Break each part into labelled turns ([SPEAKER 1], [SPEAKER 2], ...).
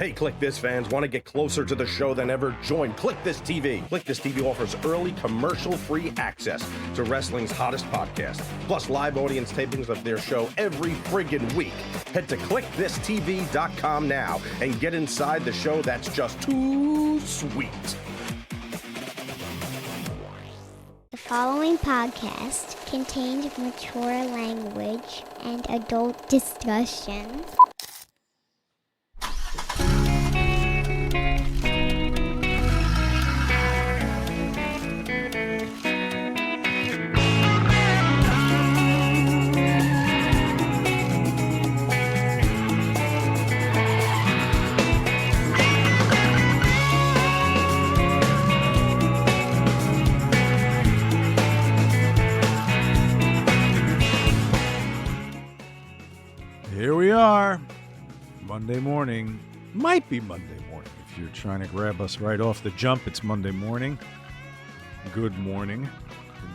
[SPEAKER 1] Hey, Kliq This fans, want to get closer to the show than ever? Join Kliq This TV. Kliq This TV offers early commercial-free access to wrestling's hottest podcast, plus live audience tapings of their show every friggin' week. Head to kliqthistv.com now and get inside the show that's just too sweet.
[SPEAKER 2] The following podcast contains mature language and adult discussions.
[SPEAKER 3] Here we are, Monday morning. Might be Monday morning. If you're trying to grab us right off the jump, it's Monday morning. Good morning.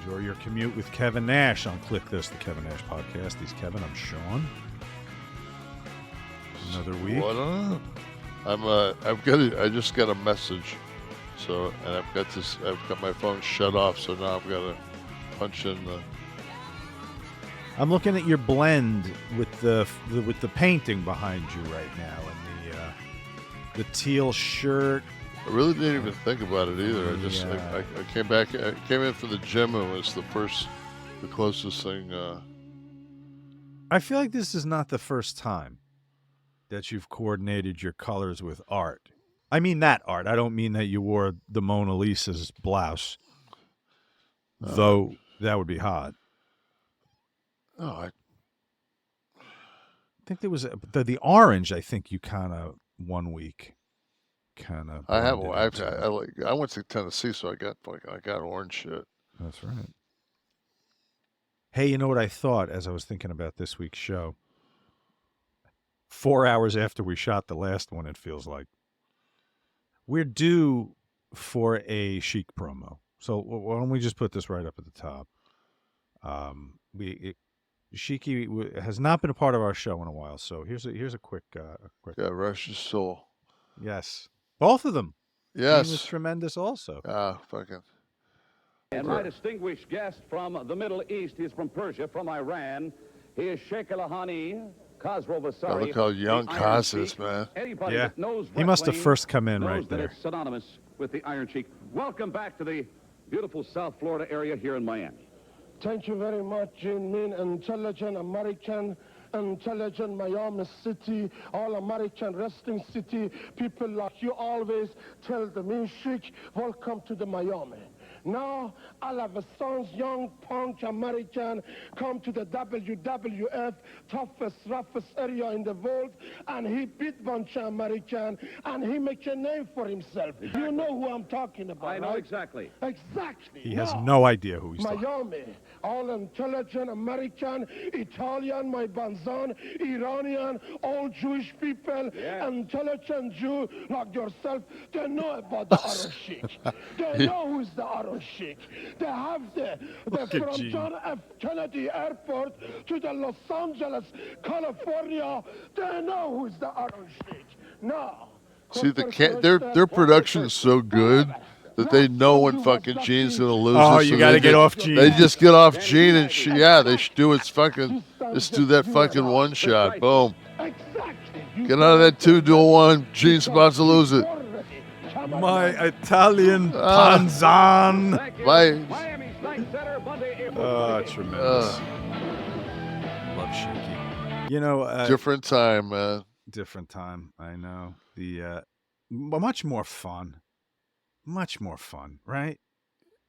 [SPEAKER 3] Enjoy your commute with Kevin Nash on Kliq This, the Kevin Nash podcast. He's Kevin, I'm Sean. Another week.
[SPEAKER 4] What up? I just got a message. So, and I've got my phone shut off, so now I've got to punch in the...
[SPEAKER 3] I'm looking at your blend with the painting behind you right now, and the teal shirt.
[SPEAKER 4] I really didn't even think about it either. I came back. I came in from the gym, and it was the closest thing.
[SPEAKER 3] I feel like this is not the first time that you've coordinated your colors with art. I mean that art. I don't mean that you wore the Mona Lisa's blouse, though that would be hot.
[SPEAKER 4] Oh, I
[SPEAKER 3] think there was the orange. I think you kind of 1 week, kind of.
[SPEAKER 4] I went to Tennessee, so I got orange shit.
[SPEAKER 3] That's right. Hey, you know what I thought as I was thinking about this week's show? 4 hours after we shot the last one, it feels like we're due for a Sheik promo. So why don't we just put this right up at the top? Sheik has not been a part of our show in a while, so here's a quick.
[SPEAKER 4] Yeah, Rush's soul.
[SPEAKER 3] Yes, both of them.
[SPEAKER 4] Yes,
[SPEAKER 3] he was tremendous also.
[SPEAKER 4] Fucking.
[SPEAKER 5] And my distinguished guest from the Middle East, he's from Persia, from Iran. He is Sheik Khosrow Vasari.
[SPEAKER 4] Look how young Kaz is, man.
[SPEAKER 5] Anybody that knows
[SPEAKER 3] he must have
[SPEAKER 5] wrestling
[SPEAKER 3] first come in
[SPEAKER 5] knows
[SPEAKER 3] right
[SPEAKER 5] that
[SPEAKER 3] there.
[SPEAKER 5] It's synonymous with the Iron Sheik. Welcome back to the beautiful South Florida area here in Miami.
[SPEAKER 6] Thank you very much, Mean intelligent American, intelligent Miami City, all American wrestling city. People like you always tell the Mean Sheik, welcome to the Miami. Now, all of a sons, young punk American, come to the WWF, toughest, roughest area in the world, and he beat bunch of American, and he make a name for himself.
[SPEAKER 5] Exactly.
[SPEAKER 6] You know who I'm talking about,
[SPEAKER 5] I know
[SPEAKER 6] right?
[SPEAKER 5] Exactly.
[SPEAKER 6] Exactly.
[SPEAKER 3] He has no idea who he's talking about.
[SPEAKER 6] Miami, all intelligent American, Italian, my Banzan, Iranian, all Jewish people, intelligent Jew like yourself, they know about the Iron Sheik. They know who's the Iron Sheik. They have from John F. Kennedy Airport to the Los Angeles, California. They know who's the Iron Sheik. Now,
[SPEAKER 4] see, their production is so good that they know when fucking Gene's gonna lose.
[SPEAKER 3] Oh, you got to get off Gene.
[SPEAKER 4] They just get off Gene and they do it fucking. Just do that fucking one shot. Boom. Get out of that 2-1. Gene's about to lose it.
[SPEAKER 3] My Italian Panzan. Oh, tremendous. Love Sheiky. You know,
[SPEAKER 4] different time, man.
[SPEAKER 3] Different time. I know. Much more fun. Much more fun, right?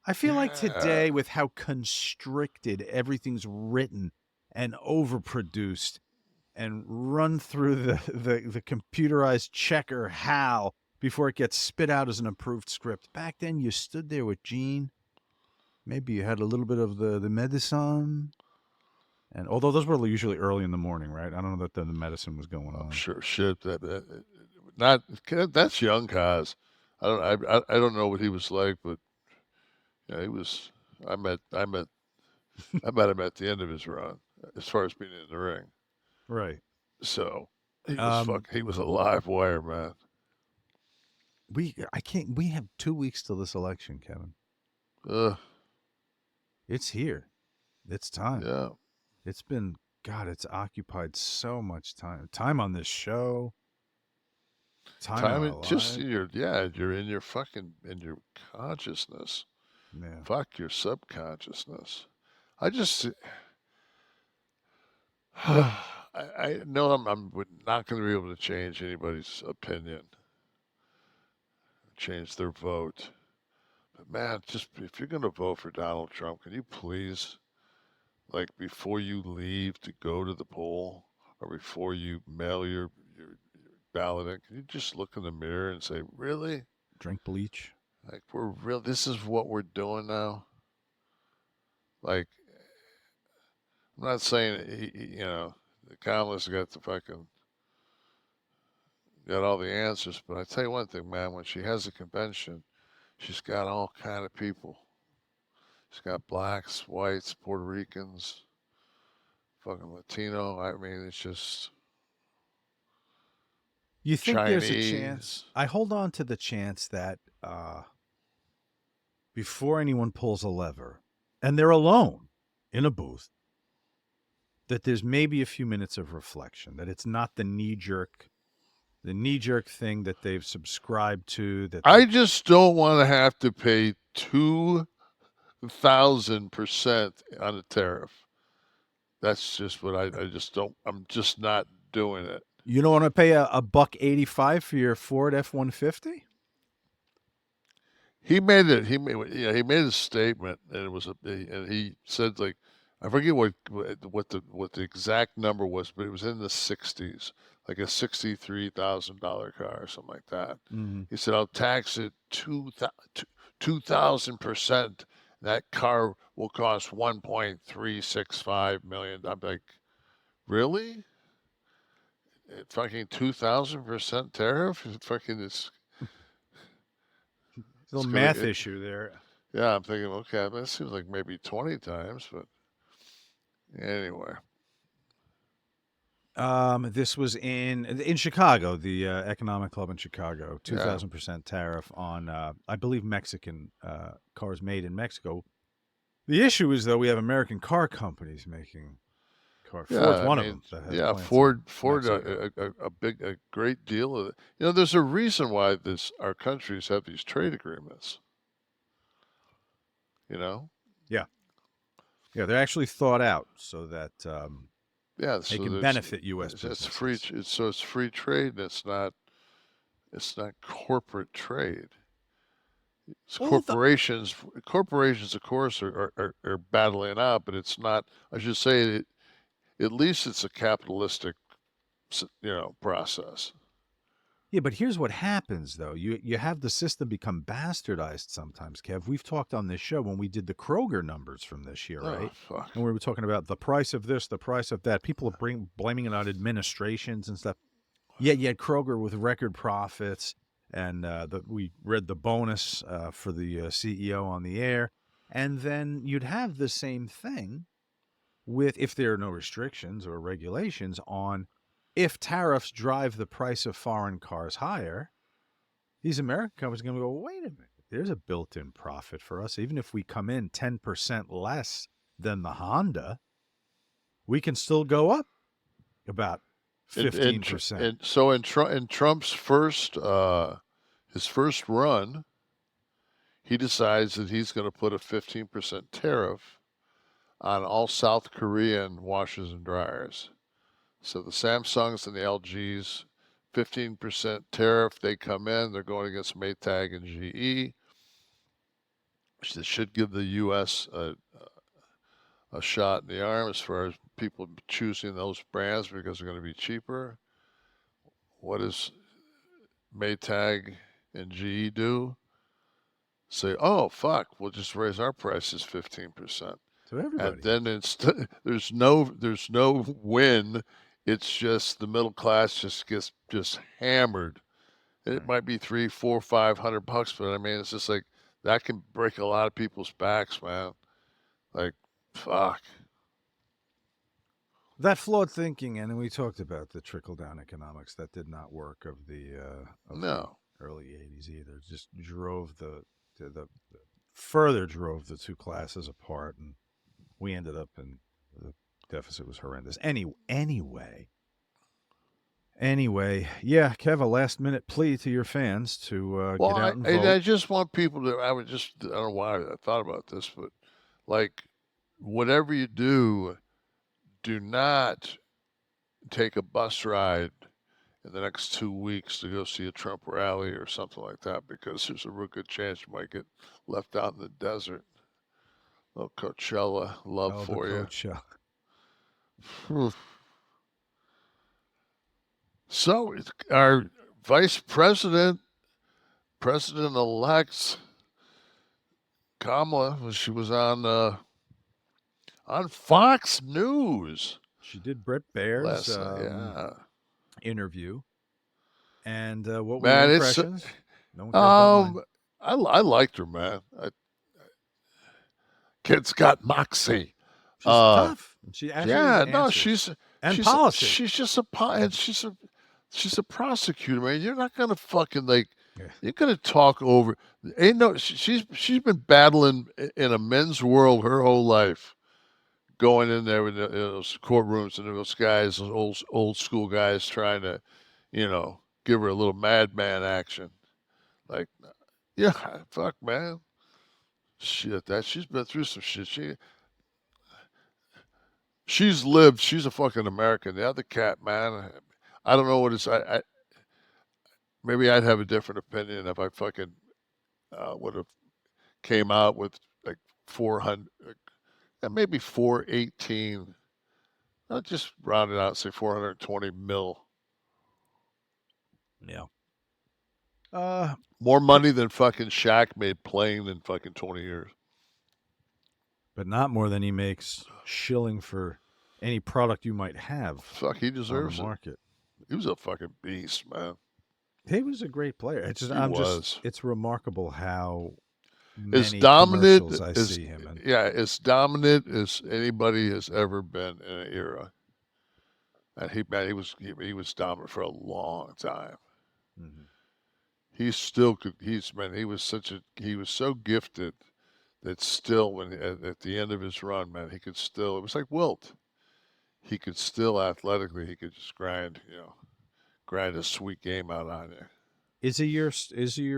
[SPEAKER 3] I feel like today, with how constricted everything's written and overproduced and run through the computerized checker HAL before it gets spit out as an approved script. Back then, you stood there with Gene. Maybe you had a little bit of the medicine. And although those were usually early in the morning, right? I don't know that the medicine was going on.
[SPEAKER 4] Sure, shit. That's young Kaz. I don't know what he was like, but yeah, he was. I met him at the end of his run, as far as being in the ring.
[SPEAKER 3] Right.
[SPEAKER 4] So he was he was a live wire, man.
[SPEAKER 3] We have 2 weeks till this election, Kevin. It's here. It's time.
[SPEAKER 4] Yeah.
[SPEAKER 3] It's been, God, it's occupied so much time. Time on this show. Time in our lives.
[SPEAKER 4] You're in your consciousness.
[SPEAKER 3] Yeah.
[SPEAKER 4] Fuck your subconsciousness. I just, I know I'm not going to be able to change anybody's opinion, change their vote. But man, just if you're going to vote for Donald Trump, can you please, like, before you leave to go to the poll or before you mail your ballot in, can you just look in the mirror and say, really?
[SPEAKER 3] Drink bleach.
[SPEAKER 4] Like, this is what we're doing now? Like, I'm not saying, Kamala's got got all the answers, but I tell you one thing, man, when she has a convention, she's got all kind of people. She's got blacks, whites, Puerto Ricans, fucking Latino. I mean, it's just
[SPEAKER 3] You think
[SPEAKER 4] Chinese.
[SPEAKER 3] There's a chance? I hold on to the chance that before anyone pulls a lever, and they're alone in a booth, that there's maybe a few minutes of reflection, that it's not the knee-jerk thing that they've subscribed to.
[SPEAKER 4] I just don't want to have to pay 2,000% on a tariff. That's just what I just don't. I'm just not doing it.
[SPEAKER 3] You don't want to pay a $1.85 for your Ford F-150?
[SPEAKER 4] He made a statement, and it was and he said, like, I forget what the exact number was, but it was in the 60s, like a $63,000 car or something like that.
[SPEAKER 3] Mm-hmm.
[SPEAKER 4] He said, I'll tax it 2,000%. That car will cost $1.365 million. I'm like, really? Fucking 2,000% tariff? It's
[SPEAKER 3] a little math issue there.
[SPEAKER 4] Yeah, I'm thinking, okay, that seems like maybe 20 times, but anyway.
[SPEAKER 3] This was in Chicago, the Economic Club in Chicago, 2,000% tariff on, I believe, Mexican cars made in Mexico. The issue is, though, we have American car companies making cars. Ford's one of them.
[SPEAKER 4] Ford, a great deal of it. There's a reason why our countries have these trade agreements.
[SPEAKER 3] Yeah, they're actually thought out so that they can benefit U.S. businesses.
[SPEAKER 4] It's free trade. And it's not corporate trade. Corporations, of course, are battling out, but it's not. I should say, at least it's a capitalistic, process.
[SPEAKER 3] Yeah, but here's what happens, though. You have the system become bastardized sometimes, Kev. We've talked on this show when we did the Kroger numbers from this year, right?
[SPEAKER 4] Fuck.
[SPEAKER 3] And we were talking about the price of this, the price of that. People are blaming it on administrations and stuff. Yet Kroger with record profits, and we read the bonus for the CEO on the air. And then you'd have the same thing with, if there are no restrictions or regulations on, if tariffs drive the price of foreign cars higher, these American companies are going to go, wait a minute, there's a built-in profit for us. Even if we come in 10% less than the Honda, we can still go up about 15%.
[SPEAKER 4] And so in Trump's first run, he decides that he's going to put a 15% tariff on all South Korean washers and dryers. So the Samsungs and the LGs, 15% tariff. They come in. They're going against Maytag and GE. That should give the U.S. a shot in the arm as far as people choosing those brands because they're going to be cheaper. What does Maytag and GE do? Say, oh, fuck, we'll just raise our prices 15%.
[SPEAKER 3] To everybody.
[SPEAKER 4] And then there's no win. It's just the middle class just gets hammered. And it might be $300, $400, $500, but I mean, it's just like that can break a lot of people's backs, man. Like, fuck.
[SPEAKER 3] That flawed thinking, and we talked about the trickle-down economics that did not work of the
[SPEAKER 4] No.
[SPEAKER 3] early 80s either. Just further drove the two classes apart, and we ended up in the deficit was horrendous. Anyway, yeah, Kev, a last minute plea to your fans to get out and vote.
[SPEAKER 4] I just want people to. I don't know why I thought about this, but like, whatever you do, do not take a bus ride in the next 2 weeks to go see a Trump rally or something like that, because there's a real good chance you might get left out in the desert. Little Coachella love for you. So our vice president, president-elect Kamala, when she was on Fox News,
[SPEAKER 3] she did Bret Baer's
[SPEAKER 4] yeah.
[SPEAKER 3] interview. And what were your impressions?
[SPEAKER 4] I liked her, man. Kid's got moxie.
[SPEAKER 3] She's tough. She actually
[SPEAKER 4] she's
[SPEAKER 3] policy.
[SPEAKER 4] She's just she's a prosecutor, man. You're not gonna fucking you're gonna talk over. She's been battling in a men's world her whole life, going in there with those courtrooms and those guys, those old school guys, trying to, give her a little madman action. Like, yeah, fuck, man. Shit, she's been through some shit. She's lived. She's a fucking American. The other cat, man, I don't know what it's. Maybe I'd have a different opinion if I fucking would have came out with like 400, maybe 418. I'll just round it out, say 420 mil.
[SPEAKER 3] Yeah.
[SPEAKER 4] More money than fucking SHAQ made playing in fucking 20 years.
[SPEAKER 3] But not more than he makes shilling for any product you might have.
[SPEAKER 4] Fuck, he deserves
[SPEAKER 3] on the market.
[SPEAKER 4] He was a fucking beast, man.
[SPEAKER 3] He was a great player. It's remarkable how many
[SPEAKER 4] as dominant
[SPEAKER 3] I see him in.
[SPEAKER 4] Yeah, as dominant as anybody has ever been in an era. And he was dominant for a long time.
[SPEAKER 3] Mm-hmm.
[SPEAKER 4] He still could. He was so gifted that still, when at the end of his run, man, he could still. It was like Wilt. He could still athletically. He could just grind a sweet game out on you.
[SPEAKER 3] Is he your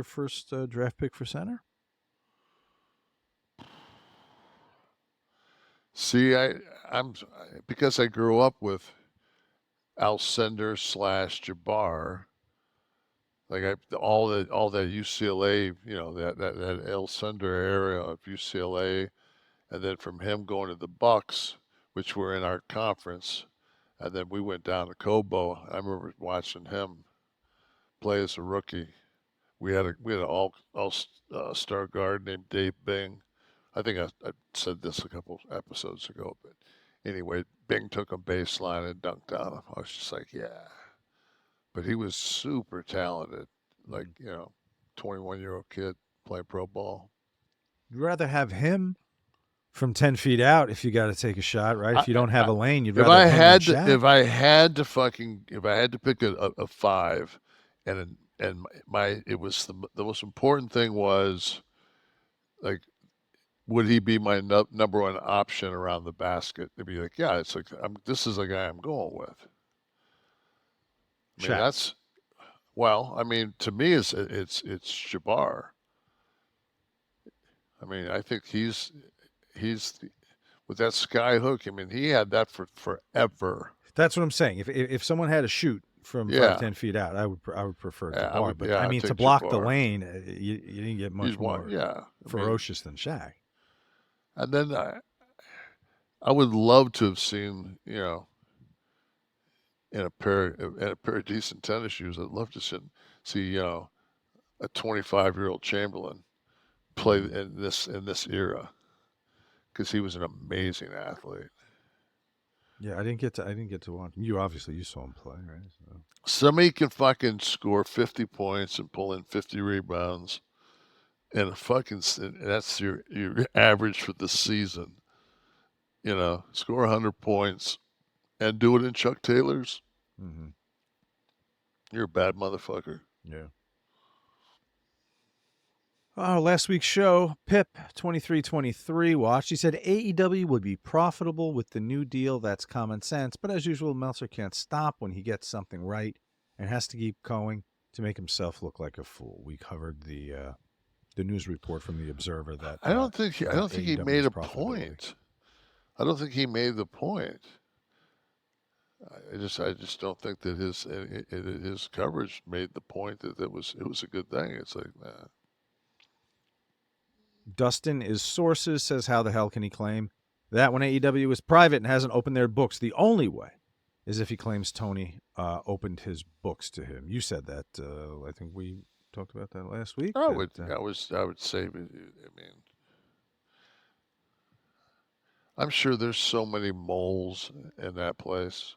[SPEAKER 3] first draft pick for center?
[SPEAKER 4] See, I'm because I grew up with Alcindor / Jabbar. Like all that UCLA, that Alcindor area of UCLA, and then from him going to the Bucks, which were in our conference, and then we went down to Cobo. I remember watching him play as a rookie. We had an all-star guard named Dave Bing. I think I said this a couple episodes ago, but anyway, Bing took a baseline and dunked on him. I was just like, yeah. But he was super talented, like, 21-year-old kid playing pro ball.
[SPEAKER 3] You'd rather have him from 10 feet out if you got to take a shot, right? If you don't have a lane, you'd rather have him.
[SPEAKER 4] If I had to pick a five, and it was the most important thing was, like, would he be my number one option around the basket? It'd be like, yeah, it's like this is the guy I'm going with. I mean, to me, it's Jabbar. I mean, I think he's with that sky hook. I mean, he had that for forever.
[SPEAKER 3] That's what I'm saying. If someone had to shoot from 5-10 feet out, I would prefer Jabbar. But I mean, to block the lane, you didn't get much more ferocious than SHAQ.
[SPEAKER 4] And then I would love to have seen, in a pair of decent tennis shoes. I'd love to see a 25-year-old Chamberlain play in this era, because he was an amazing athlete.
[SPEAKER 3] Yeah, I didn't get to watch him. You saw him play, right? So.
[SPEAKER 4] Somebody can fucking score 50 points and pull in 50 rebounds, and that's your average for the season. Score 100 points and do it in Chuck Taylors.
[SPEAKER 3] Mm-hmm.
[SPEAKER 4] You're a bad motherfucker.
[SPEAKER 3] Yeah. Last week's show, Pip 2323 watched. He said AEW would be profitable with the new deal. That's common sense. But as usual, Meltzer can't stop when he gets something right and has to keep going to make himself look like a fool. We covered the news report from the Observer that
[SPEAKER 4] I don't think he
[SPEAKER 3] AEW
[SPEAKER 4] made
[SPEAKER 3] is
[SPEAKER 4] a
[SPEAKER 3] profitable.
[SPEAKER 4] point. I don't think he made the point. I just don't think that his coverage made the point that it was a good thing. It's like, nah.
[SPEAKER 3] Dustin is sources, says how the hell can he claim that when AEW is private and hasn't opened their books? The only way is if he claims Tony opened his books to him. You said that. I think we talked about that last week.
[SPEAKER 4] I would say, I mean, I'm sure there's so many moles in that place.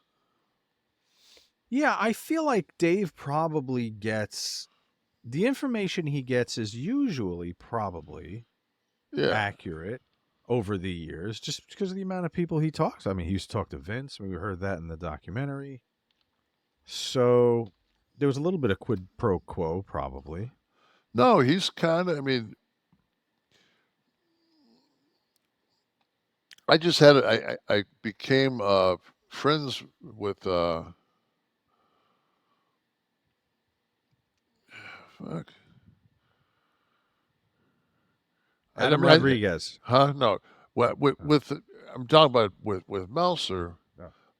[SPEAKER 3] Yeah, I feel like Dave probably gets the information he gets is usually probably accurate over the years, just because of the amount of people he talks. I mean, he used to talk to Vince. We heard that in the documentary. So there was a little bit of quid pro quo, probably.
[SPEAKER 4] No, he's kind of, I mean, I just had, I became friends with, fuck.
[SPEAKER 3] Adam Rodriguez.
[SPEAKER 4] No. With I'm talking about with Meltzer,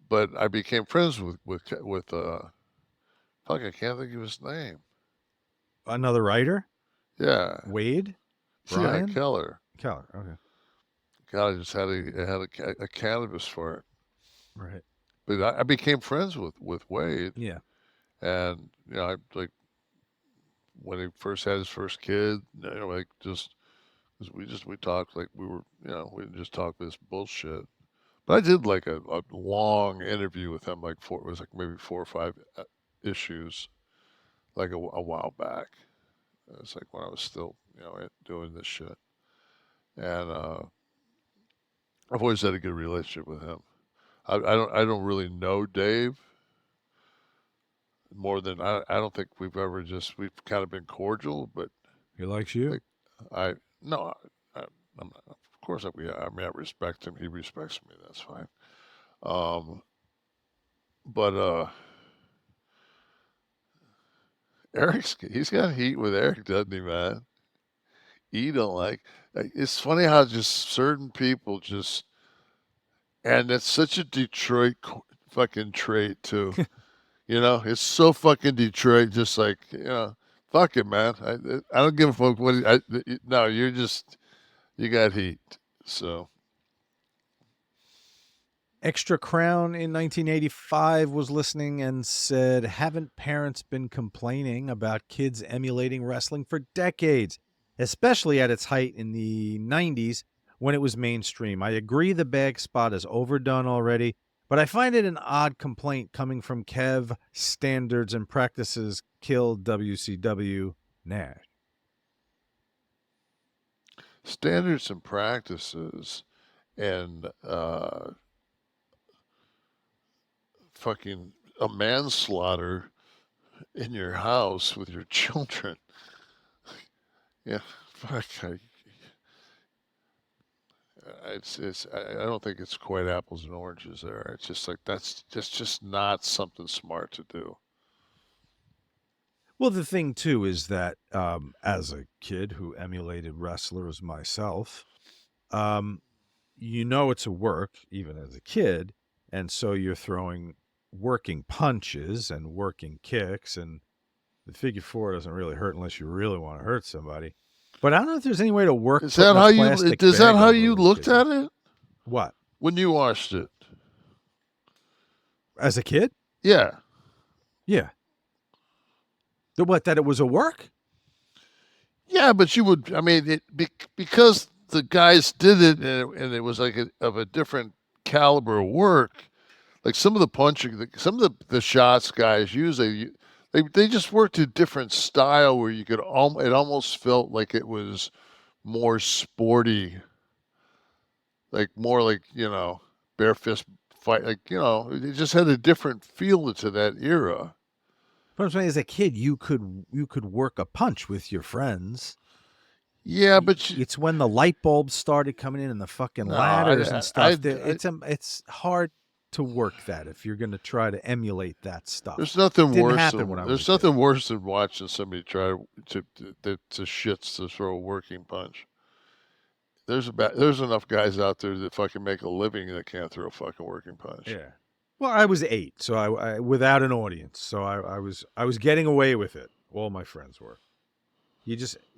[SPEAKER 4] but I became friends with fuck, I can't think of his name.
[SPEAKER 3] Another writer?
[SPEAKER 4] Yeah.
[SPEAKER 3] Wade? Brian?
[SPEAKER 4] Yeah, Keller.
[SPEAKER 3] Okay.
[SPEAKER 4] God, I just had a cannabis for it.
[SPEAKER 3] Right.
[SPEAKER 4] But I became friends with Wade.
[SPEAKER 3] Yeah.
[SPEAKER 4] And, you know, like when he first had his first kid, you know, like we talked like we were, you know, we didn't just talk this bullshit. But I did like a long interview with him, like it was like maybe 4 or 5 issues, like a while back. It was like when I was still, you know, doing this shit. And I've always had a good relationship with him. I don't really know Dave more than I don't think we've kind of been cordial, but
[SPEAKER 3] he likes you.
[SPEAKER 4] I'm not, of course I respect him. He respects me. That's fine. But he's got heat with Eric, doesn't he, man? He don't like. It's funny how just certain people just, and it's such a Detroit fucking trait too. You know, it's so fucking Detroit. Just like, you know, fuck it, man. I don't give a fuck what. No, you got heat. So.
[SPEAKER 3] Extra Crown in 1985 was listening and said, haven't parents been complaining about kids emulating wrestling for decades, especially at its height in the 90s when it was mainstream? I agree the bag spot is overdone already, but I find it an odd complaint coming from Kev. Standards and practices killed WCW. Nash.
[SPEAKER 4] Standards and practices and fucking a manslaughter in your house with your children. Yeah, fuck. I don't think it's quite apples and oranges there. It's just like that's just not something smart to do.
[SPEAKER 3] Well, the thing too is that as a kid who emulated wrestlers myself, you know it's a work even as a kid, and so you're throwing working punches and working kicks, and the figure 4 doesn't really hurt unless you really want to hurt somebody. But I don't know if there's any way to work.
[SPEAKER 4] Is that how you looked at it?
[SPEAKER 3] What?
[SPEAKER 4] When you watched it?
[SPEAKER 3] As a kid?
[SPEAKER 4] Yeah.
[SPEAKER 3] Yeah. That it was a work?
[SPEAKER 4] Yeah, but you would, I mean, because the guys did it and it was like of a different caliber of work. Like some of the punching, some of the shots guys use, they just worked a different style where you could it almost felt like it was more sporty, like more like, you know, bare fist fight, like, you know, it just had a different feel to that era.
[SPEAKER 3] But I'm saying, as a kid, you could work a punch with your friends.
[SPEAKER 4] Yeah, but
[SPEAKER 3] it's when the light bulbs started coming in and the fucking
[SPEAKER 4] No,
[SPEAKER 3] ladders and stuff.
[SPEAKER 4] I-
[SPEAKER 3] It's hard to work that if you're going to try to emulate that stuff.
[SPEAKER 4] there's nothing
[SPEAKER 3] Didn't
[SPEAKER 4] worse
[SPEAKER 3] happen
[SPEAKER 4] than
[SPEAKER 3] when I was
[SPEAKER 4] there's
[SPEAKER 3] a kid.
[SPEAKER 4] nothing worse than watching somebody try to shits to throw a working punch. There's enough guys out there that fucking make a living that can't throw a fucking working punch.
[SPEAKER 3] Yeah. Well, I was 8, so I without an audience, so I was getting away with it. All my friends were.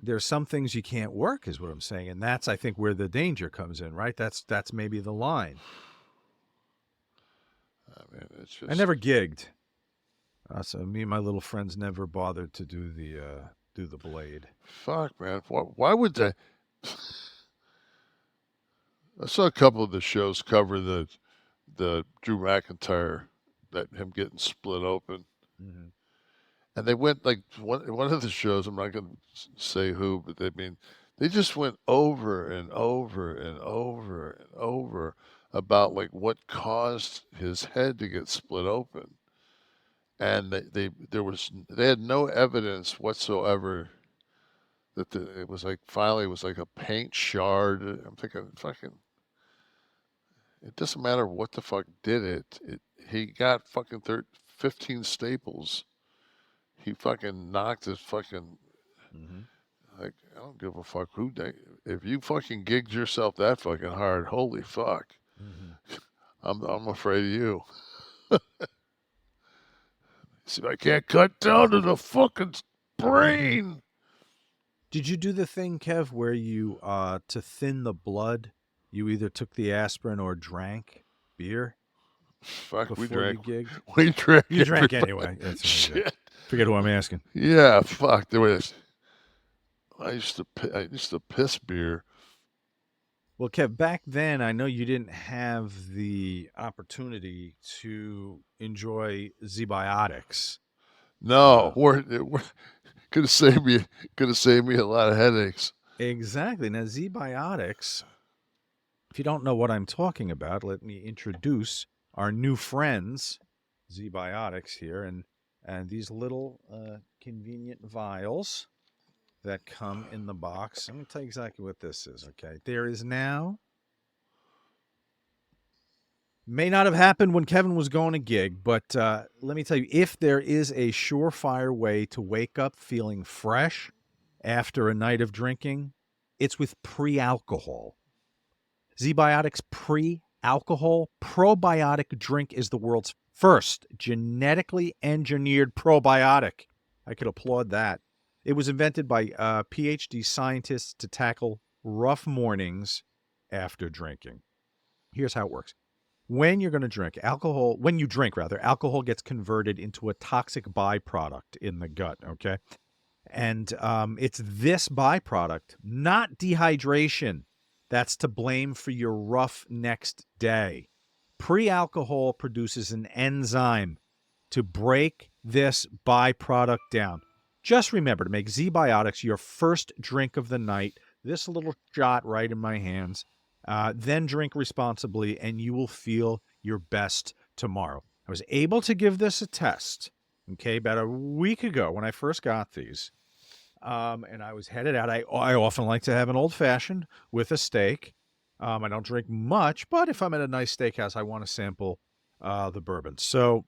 [SPEAKER 3] There's some things you can't work, is what I'm saying, and that's, I think, where the danger comes in, right? That's maybe the line.
[SPEAKER 4] I mean, it's just.
[SPEAKER 3] I never gigged, so me and my little friends never bothered to do the blade.
[SPEAKER 4] Fuck, man. Why would they? I saw a couple of the shows cover the Drew McIntyre, that him getting split open.
[SPEAKER 3] Mm-hmm.
[SPEAKER 4] And they went like one of the shows. I'm not going to say who, but they just went over and over and over and over about like what caused his head to get split open, and they had no evidence whatsoever that it was like finally it was like a paint shard. I'm thinking fucking. It doesn't matter what the fuck did it. He got fucking 15 staples. He fucking knocked his fucking.
[SPEAKER 3] Mm-hmm.
[SPEAKER 4] Like, I don't give a fuck who. If you fucking gigged yourself that fucking hard, holy fuck.
[SPEAKER 3] Mm-hmm.
[SPEAKER 4] I'm afraid of you. See, I can't cut down to the fucking brain.
[SPEAKER 3] Did you do the thing, Kev, where you to thin the blood, you either took the aspirin or drank beer?
[SPEAKER 4] Fuck,
[SPEAKER 3] before
[SPEAKER 4] we drank.
[SPEAKER 3] You gigged?
[SPEAKER 4] We drank.
[SPEAKER 3] You drank
[SPEAKER 4] everybody.
[SPEAKER 3] anyway. That's
[SPEAKER 4] Shit.
[SPEAKER 3] Forget who I'm asking.
[SPEAKER 4] Yeah, fuck. There was. I used to piss beer.
[SPEAKER 3] Well, Kev, back then, I know you didn't have the opportunity to enjoy Z-BIOTICS.
[SPEAKER 4] No, could have saved me a lot of headaches.
[SPEAKER 3] Exactly. Now, Z-BIOTICS, if you don't know what I'm talking about, let me introduce our new friends, Z-BIOTICS here, and these little convenient vials that come in the box. Let me tell you exactly what this is, okay? There is now, may not have happened when Kevin was going to gig, but let me tell you, if there is a surefire way to wake up feeling fresh after a night of drinking, it's with pre-alcohol. Z-BIOTICS pre-alcohol probiotic drink is the world's first genetically engineered probiotic. I could applaud that. It was invented by PhD scientists to tackle rough mornings after drinking. Here's how it works. When you're going to drink alcohol, alcohol gets converted into a toxic byproduct in the gut, okay? And it's this byproduct, not dehydration, that's to blame for your rough next day. Pre-alcohol produces an enzyme to break this byproduct down. Just remember to make Z-BIOTICS your first drink of the night. This little shot right in my hands. Then drink responsibly, and you will feel your best tomorrow. I was able to give this a test, okay, about a week ago when I first got these. And I was headed out. I often like to have an old-fashioned with a steak. I don't drink much, but if I'm at a nice steakhouse, I want to sample the bourbon. So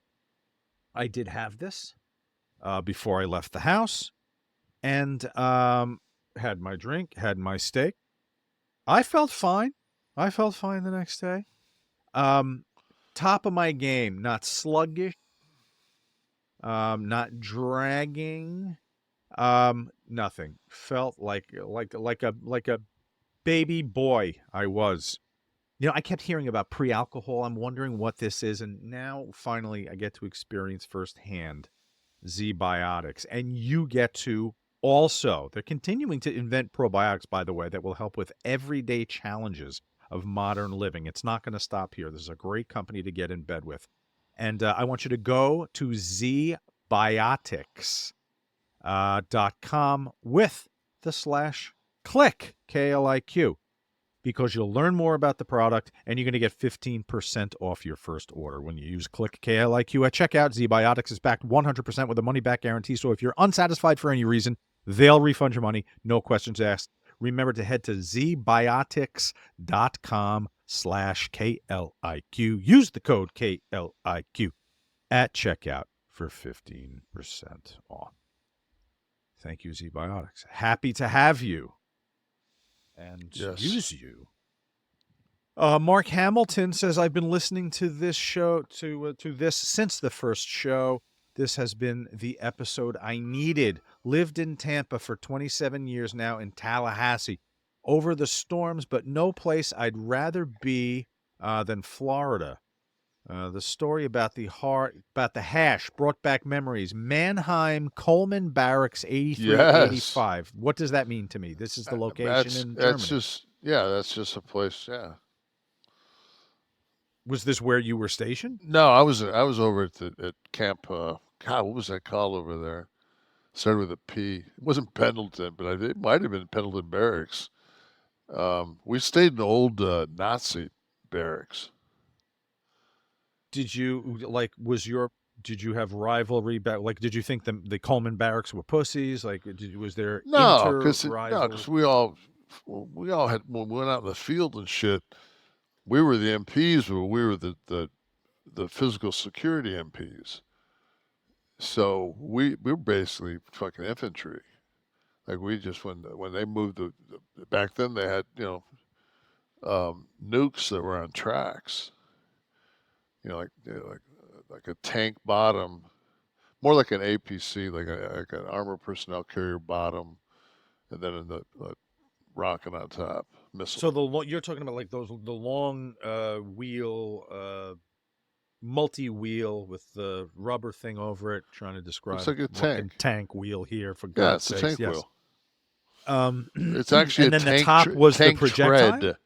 [SPEAKER 3] I did have this before I left the house, and had my drink, had my steak. I felt fine. The next day. Top of my game, not sluggish, not dragging, nothing. Felt like a baby boy I was. You know, I kept hearing about pre-alcohol. I'm wondering what this is, and now finally I get to experience firsthand Z-BIOTICS, and you get to also. They're continuing to invent probiotics, by the way, that will help with everyday challenges of modern living. It's not going to stop here. This is a great company to get in bed with. And I want you to go to zbiotics.com with the /Kliq, Kliq, because you'll learn more about the product and you're going to get 15% off your first order when you use Kliq, Kliq at checkout. Z-BIOTICS is backed 100% with a money-back guarantee, so if you're unsatisfied for any reason, they'll refund your money, no questions asked. remember to head to zbiotics.com/KLIQ. Use the code KLIQ at checkout for 15% off. Thank you, Z-BIOTICS. Happy to have you and use you. Mark Hamilton says, I've been listening to this show, to this since the first show. This has been the episode I needed. Lived in Tampa for 27 years now, in Tallahassee. Over the storms, but no place I'd rather be than Florida. The story about the hash brought back memories. Mannheim, Coleman Barracks, 83-85. What does that mean to me? This is the location in Germany.
[SPEAKER 4] That's just a place, yeah.
[SPEAKER 3] Was this where you were stationed?
[SPEAKER 4] No, I was over at camp. God, what was that called over there? Started with a P. It wasn't Pendleton, but it might have been Pendleton Barracks. We stayed in the old Nazi barracks.
[SPEAKER 3] Did you did you have rivalry back? Like, did you think the Coleman Barracks were pussies? Like, was there
[SPEAKER 4] because we all had, when we went out in the field and shit. We were the MPs, but we were the physical security MPs. So we were basically fucking infantry. Like, we just, when they moved back then they had, nukes that were on tracks. Like a tank bottom, more like an APC, like an armored personnel carrier bottom, and then the rocket on top. Missile.
[SPEAKER 3] So you're talking about like the long wheel, multi-wheel with the rubber thing over it, trying to describe.
[SPEAKER 4] It's like a
[SPEAKER 3] tank wheel here, for God's sakes.
[SPEAKER 4] Yeah, it's a tank
[SPEAKER 3] wheel.
[SPEAKER 4] It's actually
[SPEAKER 3] and
[SPEAKER 4] a
[SPEAKER 3] then
[SPEAKER 4] tank,
[SPEAKER 3] the top was the projectile.
[SPEAKER 4] tread.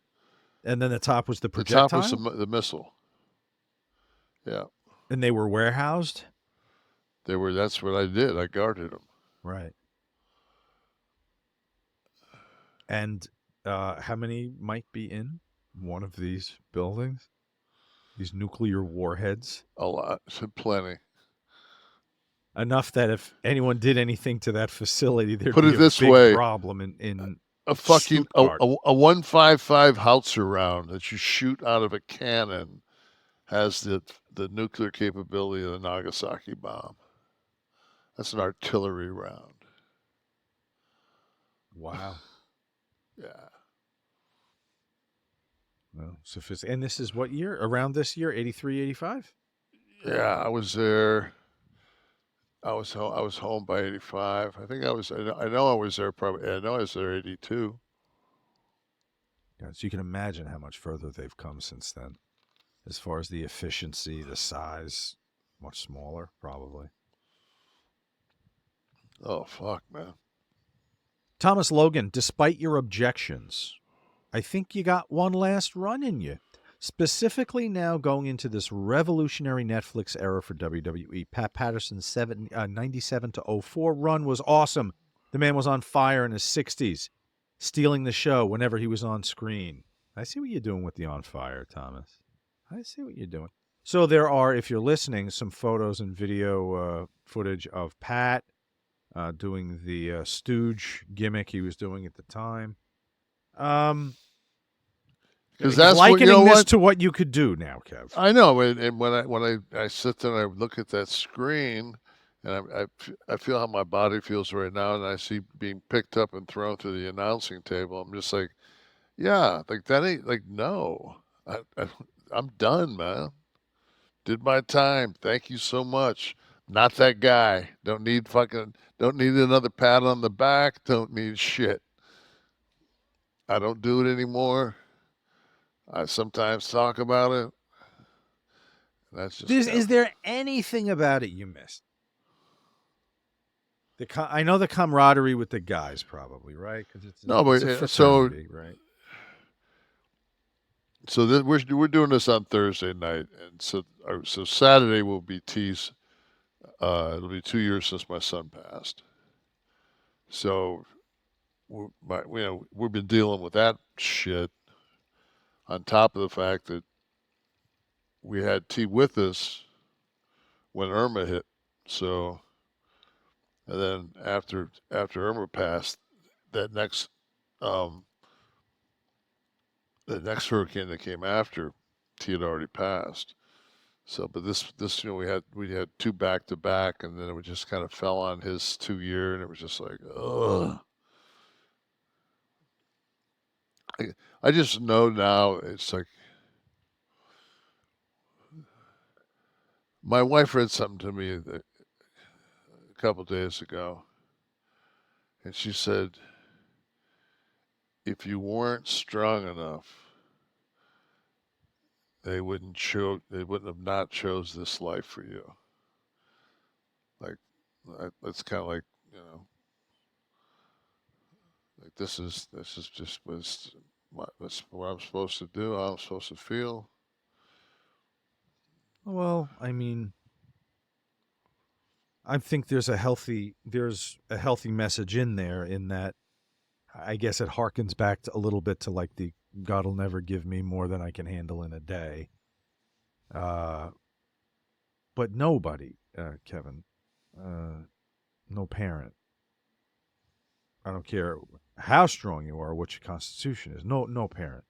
[SPEAKER 3] And then the top was the projectile.
[SPEAKER 4] The top was the missile. Yeah.
[SPEAKER 3] And they were warehoused.
[SPEAKER 4] That's what I did. I guarded them.
[SPEAKER 3] Right. And how many might be in one of these buildings? These nuclear warheads?
[SPEAKER 4] A lot. Plenty.
[SPEAKER 3] Enough that if anyone did anything to that facility, there'd
[SPEAKER 4] Put
[SPEAKER 3] be
[SPEAKER 4] it this
[SPEAKER 3] big
[SPEAKER 4] way,
[SPEAKER 3] problem in
[SPEAKER 4] a fucking
[SPEAKER 3] Stuttgart.
[SPEAKER 4] a 155 howitzer round that you shoot out of a cannon has the nuclear capability of the Nagasaki bomb. That's an artillery round.
[SPEAKER 3] Wow.
[SPEAKER 4] Yeah.
[SPEAKER 3] Well, and this is what year? Around this year, 83, 85?
[SPEAKER 4] Yeah, I was there. I was home by 85. I think I know I was there probably. I know I was there 82.
[SPEAKER 3] Yeah, so you can imagine how much further they've come since then. As far as the efficiency, the size, much smaller, probably.
[SPEAKER 4] Oh, fuck, man.
[SPEAKER 3] Thomas Logan, despite your objections, I think you got one last run in you. Specifically now going into this revolutionary Netflix era for WWE. Pat Patterson's 97 to 04 run was awesome. The man was on fire in his 60s, stealing the show whenever he was on screen. I see what you're doing with the on fire, Thomas. I see what you're doing. So there are, if you're listening, some photos and video footage of Pat doing the stooge gimmick he was doing at the time.
[SPEAKER 4] Because that's
[SPEAKER 3] likening this to what you could do now, Kev.
[SPEAKER 4] I know, and when I sit there and I look at that screen, and I feel how my body feels right now, and I see being picked up and thrown to the announcing table. I'm just like, yeah, like that ain't like no. I'm done, man. Did my time. Thank you so much. Not that guy. Don't need another pat on the back. Don't need shit. I don't do it anymore. I sometimes talk about it. That's just.
[SPEAKER 3] Is there anything about it you missed? I know the camaraderie with the guys, probably, right? Because it's a fraternity, right?
[SPEAKER 4] So we're doing this on Thursday night, and so Saturday will be T's. It'll be 2 years since my son passed. So, we've been dealing with that shit. On top of the fact that we had T with us when Irma hit, so, and then after Irma passed, that next the next hurricane that came after, he had already passed. So, but this, we had 2 back to back, and then it just kind of fell on his 2-year, and it was just like, ugh. I just know now. It's like my wife read something to me a couple days ago, and she said, if you weren't strong enough, they wouldn't have not chose this life for you. Like, it's kind of like, like this is just what I'm supposed to do, how I'm supposed to feel.
[SPEAKER 3] Well, I mean, I think there's a healthy message in there, in that I guess it harkens back a little bit to like the God will never give me more than I can handle in a day. But nobody, Kevin, no parent, I don't care how strong you are or what your constitution is, no parent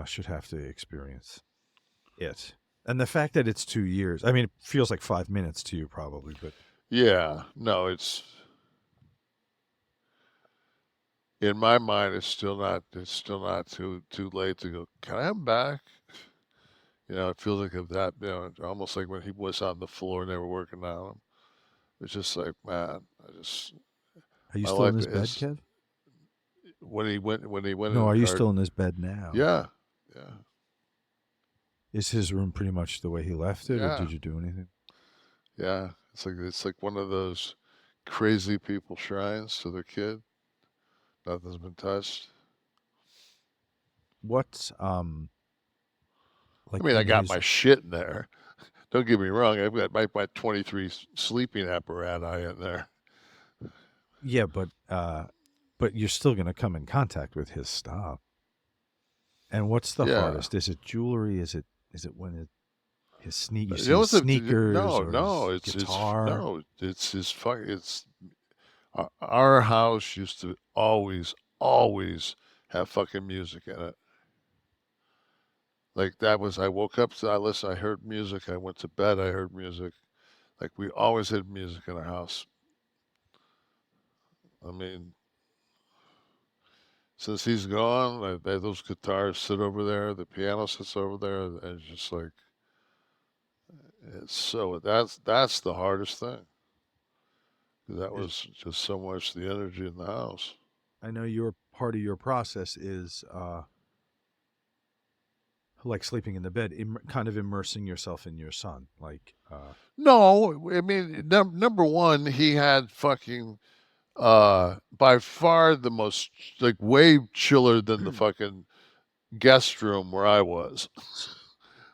[SPEAKER 3] should have to experience it. And the fact that it's 2 years, I mean, it feels like 5 minutes to you probably, but
[SPEAKER 4] yeah, no, it's, in my mind, it's still not too late to go, can I have him back? It feels like of that, almost like when he was on the floor and they were working on him. It's just like, man,
[SPEAKER 3] are you
[SPEAKER 4] my
[SPEAKER 3] still in
[SPEAKER 4] life
[SPEAKER 3] this bed,
[SPEAKER 4] is,
[SPEAKER 3] Kev?
[SPEAKER 4] when he went
[SPEAKER 3] No,
[SPEAKER 4] in
[SPEAKER 3] are
[SPEAKER 4] the
[SPEAKER 3] you
[SPEAKER 4] car,
[SPEAKER 3] still in this bed now?
[SPEAKER 4] yeah.
[SPEAKER 3] Is his room pretty much the way he left it, or
[SPEAKER 4] Yeah.
[SPEAKER 3] did you do anything?
[SPEAKER 4] Yeah, it's like one of those crazy people shrines to their kid. Nothing's been touched.
[SPEAKER 3] What, like
[SPEAKER 4] I mean, I
[SPEAKER 3] in
[SPEAKER 4] got
[SPEAKER 3] his,
[SPEAKER 4] my shit in there. Don't get me wrong. I've got my 23 sleeping apparatus in there.
[SPEAKER 3] yeah, but you're still going to come in contact with his stuff. And what's the
[SPEAKER 4] Yeah.
[SPEAKER 3] hardest? Is it jewelry? Is it when his sneakers?
[SPEAKER 4] You know what's
[SPEAKER 3] Sneakers?
[SPEAKER 4] no,
[SPEAKER 3] or
[SPEAKER 4] it's
[SPEAKER 3] guitar?
[SPEAKER 4] it's his fuck. It's our house used to always have fucking music in it. Like that was, I woke up, I listened, I heard music. I went to bed, I heard music. Like we always had music in our house. I mean, since he's gone, those guitars sit over there, the piano sits over there, and it's just like, that's the hardest thing. That was just so much the energy in the house.
[SPEAKER 3] I know your part of your process is like sleeping in the bed, kind of immersing yourself in your son. Like,
[SPEAKER 4] No, I mean, number one, he had fucking by far the most, like, way chiller than the fucking guest room where I was.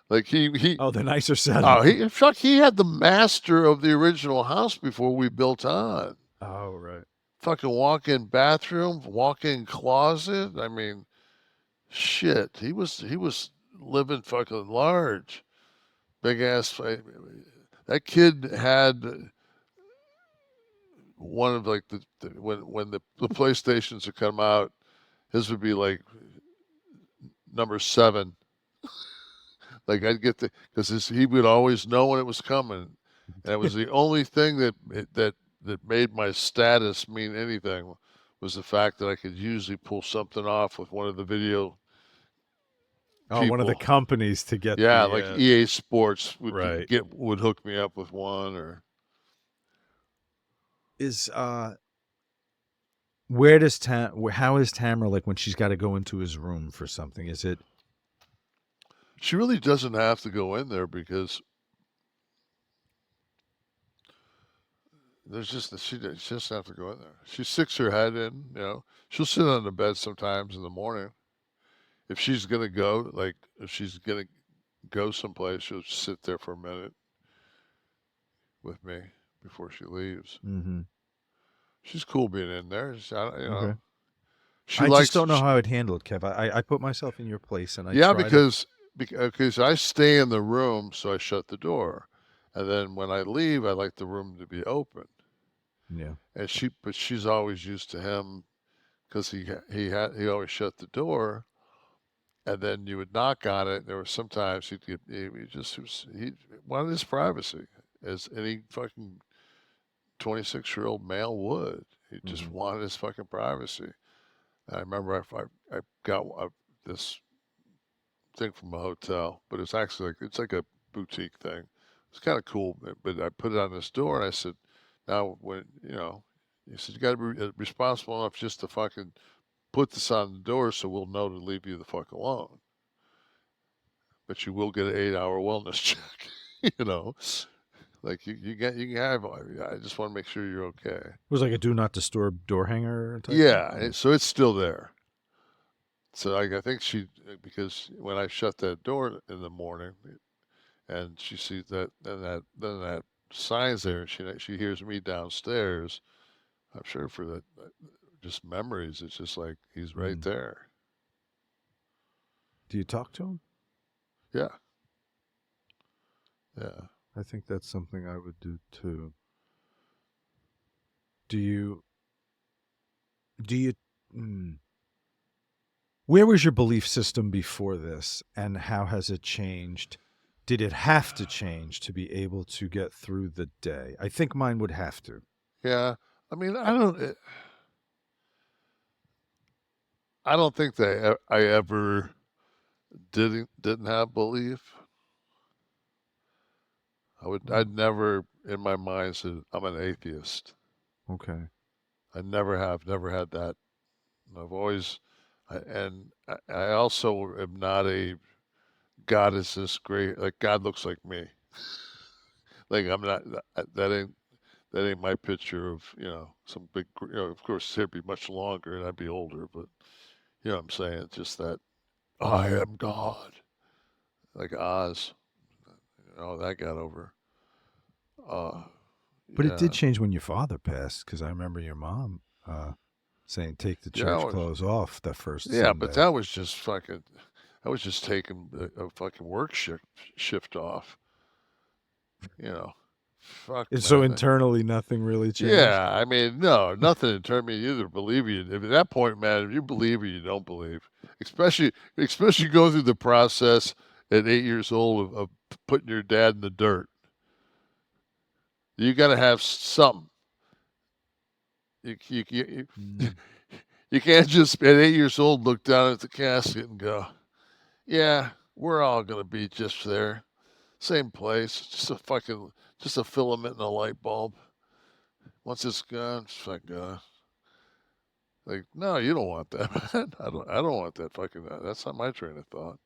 [SPEAKER 4] Like he
[SPEAKER 3] oh, the nicer setting.
[SPEAKER 4] oh, he had the master of the original house before we built on.
[SPEAKER 3] Oh, right.
[SPEAKER 4] Fucking walk-in bathroom, walk-in closet. I mean, shit. He was living fucking large. Big ass. That kid had one of, like, when the PlayStations would come out, his would be like number 7. Like I'd get because he would always know when it was coming, and it was the only thing that made my status mean anything, was the fact that I could usually pull something off with one of the video.
[SPEAKER 3] Oh, one of the companies to get.
[SPEAKER 4] Yeah, like EA Sports would
[SPEAKER 3] right.
[SPEAKER 4] would hook me up with one. Or
[SPEAKER 3] is where does how is Tamara, like, when she's got to go into his room for something? Is it?
[SPEAKER 4] She really doesn't have to go in there, because she doesn't have to go in there. She sticks her head in. She'll sit on the bed sometimes in the morning. If she's gonna go, like, if she's gonna go someplace, she'll sit there for a minute with me before she leaves.
[SPEAKER 3] Mm-hmm.
[SPEAKER 4] She's cool being in there.
[SPEAKER 3] Okay.
[SPEAKER 4] She
[SPEAKER 3] I
[SPEAKER 4] likes,
[SPEAKER 3] just don't know how I'd handle it, Kev. I put myself in your place, and I
[SPEAKER 4] yeah,
[SPEAKER 3] try
[SPEAKER 4] because I stay in the room, so I shut the door, and then when I leave, I like the room to be open.
[SPEAKER 3] Yeah.
[SPEAKER 4] And she's always used to him because he always shut the door, and then you would knock on it. There were sometimes he wanted his privacy, as any fucking 26-year-old male would. He just wanted his fucking privacy. And I remember I got this thing from a hotel, but it's actually it's like a boutique thing. It's kind of cool, but I put it on this door, and I said, now when he said, you got to be responsible enough just to fucking put this on the door so we'll know to leave you the fuck alone. But you will get an 8-hour wellness check. Like you can have. I just want to make sure you're okay.
[SPEAKER 3] It was like a do not disturb door hanger type
[SPEAKER 4] Yeah, so it's still there. So I think because when I shut that door in the morning, and she sees that, then that sign's there, and she hears me downstairs. I'm sure for that, just memories. It's just like he's right there.
[SPEAKER 3] Do you talk to him?
[SPEAKER 4] Yeah. Yeah.
[SPEAKER 3] I think that's something I would do too. Do you? Where was your belief system before this, and how has it changed? Did it have to change to be able to get through the day? I think mine would have to.
[SPEAKER 4] Yeah. I mean, I don't think that I ever didn't have belief. I'd never in my mind said I'm an atheist.
[SPEAKER 3] Okay.
[SPEAKER 4] I never had that. I've always, I also am not a God is this great, like God looks like me. Like I'm not, that ain't my picture of, some big, of course it'd be much longer and I'd be older, but you know what I'm saying? It's just that I am God. Like Oz, that got over.
[SPEAKER 3] But it did change when your father passed, because I remember your mom saying, take the church clothes off that first Sunday.
[SPEAKER 4] But that was just fucking, taking a fucking work shift off. Fuck.
[SPEAKER 3] And so internally, nothing really changed?
[SPEAKER 4] Yeah, I mean, no, nothing internally. You either believe you. At that point, man, if you believe or you don't believe, especially go through the process at 8 years old of putting your dad in the dirt. You got to have something. You can't just at 8 years old look down at the casket and go, yeah, we're all gonna be just there, same place, just a filament in a light bulb. Once it's gone, it's fucking gone. Like, no, you don't want that, man. I don't want that fucking. That's not my train of thought.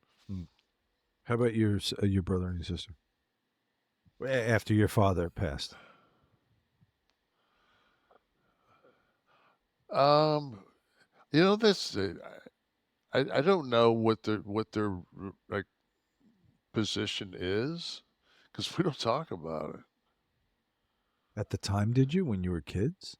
[SPEAKER 3] How about your brother and your sister? After your father passed.
[SPEAKER 4] This I don't know what their like position is, because we don't talk about it.
[SPEAKER 3] At the time, did you, when you were kids?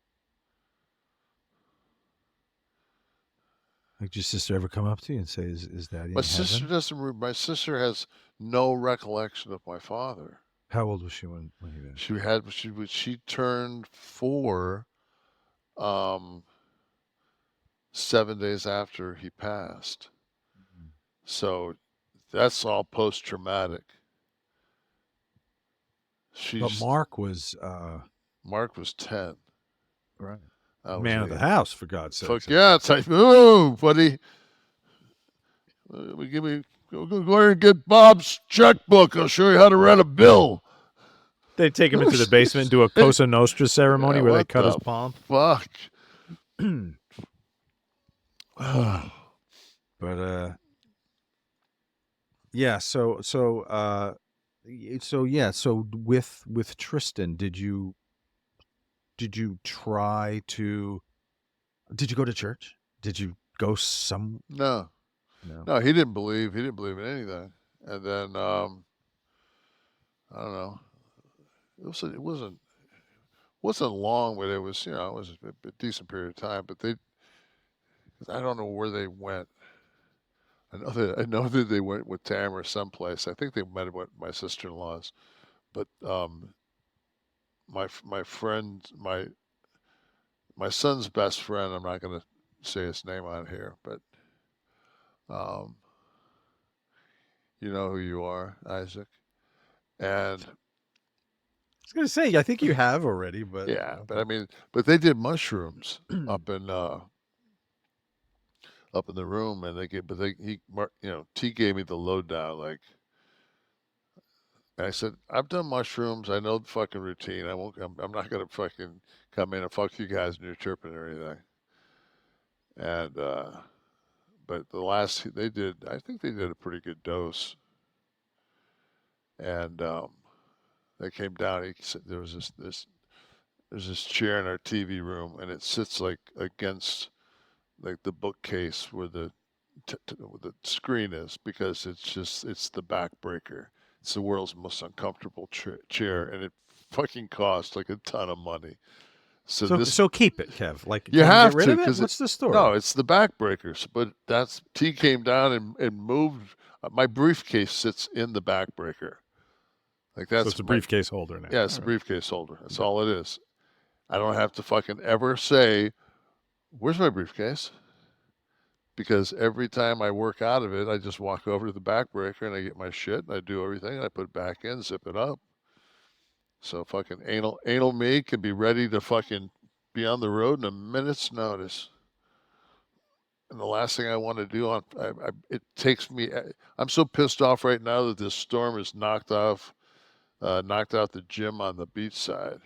[SPEAKER 3] Like, did your sister ever come up to you and say, "Is that in
[SPEAKER 4] My sister
[SPEAKER 3] heaven?"
[SPEAKER 4] doesn't. My sister has no recollection of my father.
[SPEAKER 3] How old was she when he died?
[SPEAKER 4] She turned 4, 7 days after he passed. So that's all post-traumatic.
[SPEAKER 3] But Mark was
[SPEAKER 4] 10.
[SPEAKER 3] Right. Man of the house, for God's sake.
[SPEAKER 4] Fuck yeah, it's like, ooh, buddy. Go ahead and get Bob's checkbook. I'll show you how to write a bill.
[SPEAKER 3] They take him into the basement and do a Cosa Nostra ceremony where they cut his palm.
[SPEAKER 4] Fuck.
[SPEAKER 3] But yeah. So with Tristen, did you try to? Did you go to church? Did you go some?
[SPEAKER 4] No, he didn't believe. He didn't believe in anything. And then I don't know. It wasn't long, but it was it was a decent period of time. But I don't know where they went. I know that they went with Tamara someplace. I think they met with my sister-in-law's. But my friend, my son's best friend, I'm not going to say his name on here, but you know who you are, Isaac. And
[SPEAKER 3] I was gonna say, I think you have already, but
[SPEAKER 4] yeah, but I mean, but they did mushrooms up in the room, and T gave me the lowdown. Like, I said, I've done mushrooms. I know the fucking routine. I'm not gonna fucking come in and fuck you guys and you're tripping or anything. And but the last they did, I think they did a pretty good dose. And they came down. He said there was there's this chair in our TV room, and it sits like against like the bookcase where the screen is, because it's the backbreaker. It's the world's most uncomfortable chair, and it fucking costs like a ton of money.
[SPEAKER 3] So keep it, Kev. Like,
[SPEAKER 4] you
[SPEAKER 3] can
[SPEAKER 4] have
[SPEAKER 3] get rid
[SPEAKER 4] to,
[SPEAKER 3] of it?
[SPEAKER 4] because
[SPEAKER 3] What's the story?
[SPEAKER 4] No, it's the backbreakers. But T came down and moved. My briefcase sits in the backbreaker. Like, that's
[SPEAKER 3] so it's a briefcase holder now.
[SPEAKER 4] Yeah, it's a briefcase holder. That's all it is. I don't have to fucking ever say, "Where's my briefcase?" Because every time I work out of it, I just walk over to the backbreaker and I get my shit and I do everything and I put it back in, zip it up. So fucking anal me can be ready to fucking be on the road in a minute's notice. And the last thing I want to do it takes me. I'm so pissed off right now that this storm has knocked out the gym on the beach side.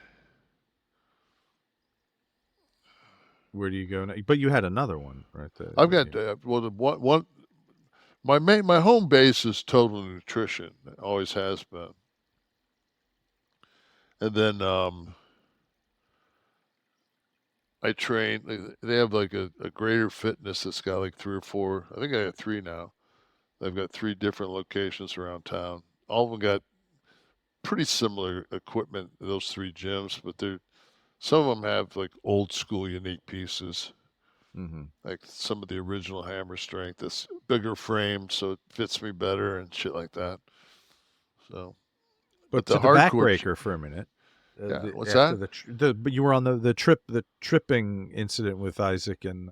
[SPEAKER 3] Where do you go now? But you had another one, right?
[SPEAKER 4] I've got one. My home base is Total Nutrition. It always has been. And then I train. They have like a Greater Fitness that's got like 3 or 4. I think I have 3 now. They've got 3 different locations around town. All of them got pretty similar equipment, those 3 gyms, but some of them have like old school unique pieces.
[SPEAKER 3] Mm-hmm.
[SPEAKER 4] Like some of the original hammer strength, this bigger frame, so it fits me better and shit like that. So,
[SPEAKER 3] but
[SPEAKER 4] the
[SPEAKER 3] to the backbreaker for a minute.
[SPEAKER 4] Yeah, what's that?
[SPEAKER 3] But you were on the tripping incident with Isaac and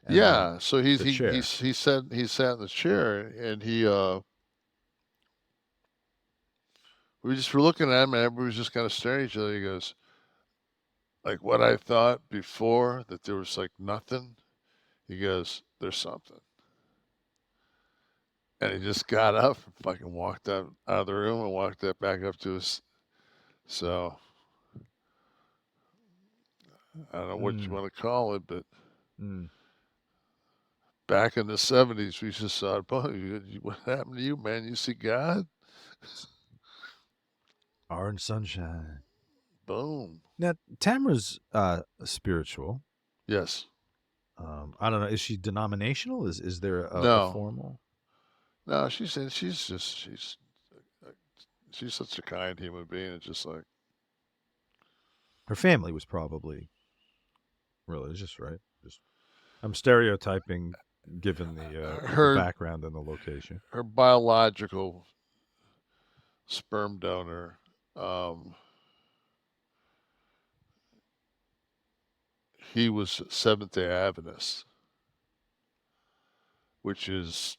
[SPEAKER 4] yeah. So he sat in the chair, and we just were looking at him, and everybody was just kind of staring at each other. He goes, like, what I thought before, that there was like nothing. He goes, there's something. And he just got up and fucking walked out of the room and walked back up to us. So I don't know what you want to call it, but back in the 70s, we just thought, what happened to you, man? You see God?
[SPEAKER 3] Orange sunshine.
[SPEAKER 4] Boom.
[SPEAKER 3] Now, Tamara's spiritual.
[SPEAKER 4] Yes.
[SPEAKER 3] I don't know. Is she denominational? Is there a formal?
[SPEAKER 4] No, she's such a kind human being. It's just like,
[SPEAKER 3] her family was probably religious, right? I'm stereotyping given the background and the location.
[SPEAKER 4] Her biological sperm donor, he was Seventh-day Adventist, which is